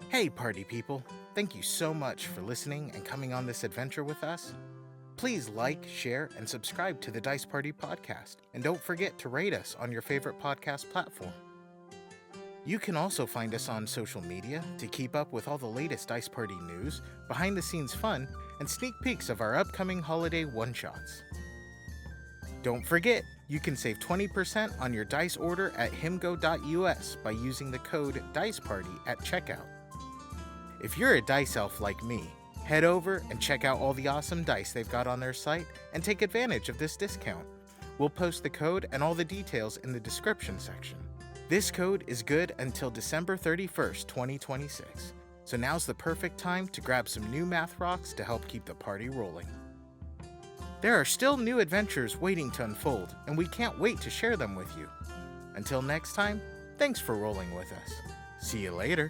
Hey, party people. Thank you so much for listening and coming on this adventure with us. Please like, share, and subscribe to the Dice Party podcast. And don't forget to rate us on your favorite podcast platform. You can also find us on social media to keep up with all the latest Dice Party news, behind-the-scenes fun, and sneak peeks of our upcoming holiday one-shots. Don't forget, you can save 20% on your dice order at himgo.us by using the code DICEPARTY at checkout. If you're a dice elf like me, head over and check out all the awesome dice they've got on their site and take advantage of this discount. We'll post the code and all the details in the description section. This code is good until December 31st, 2026, so now's the perfect time to grab some new math rocks to help keep the party rolling. There are still new adventures waiting to unfold, and we can't wait to share them with you. Until next time, thanks for rolling with us. See you later.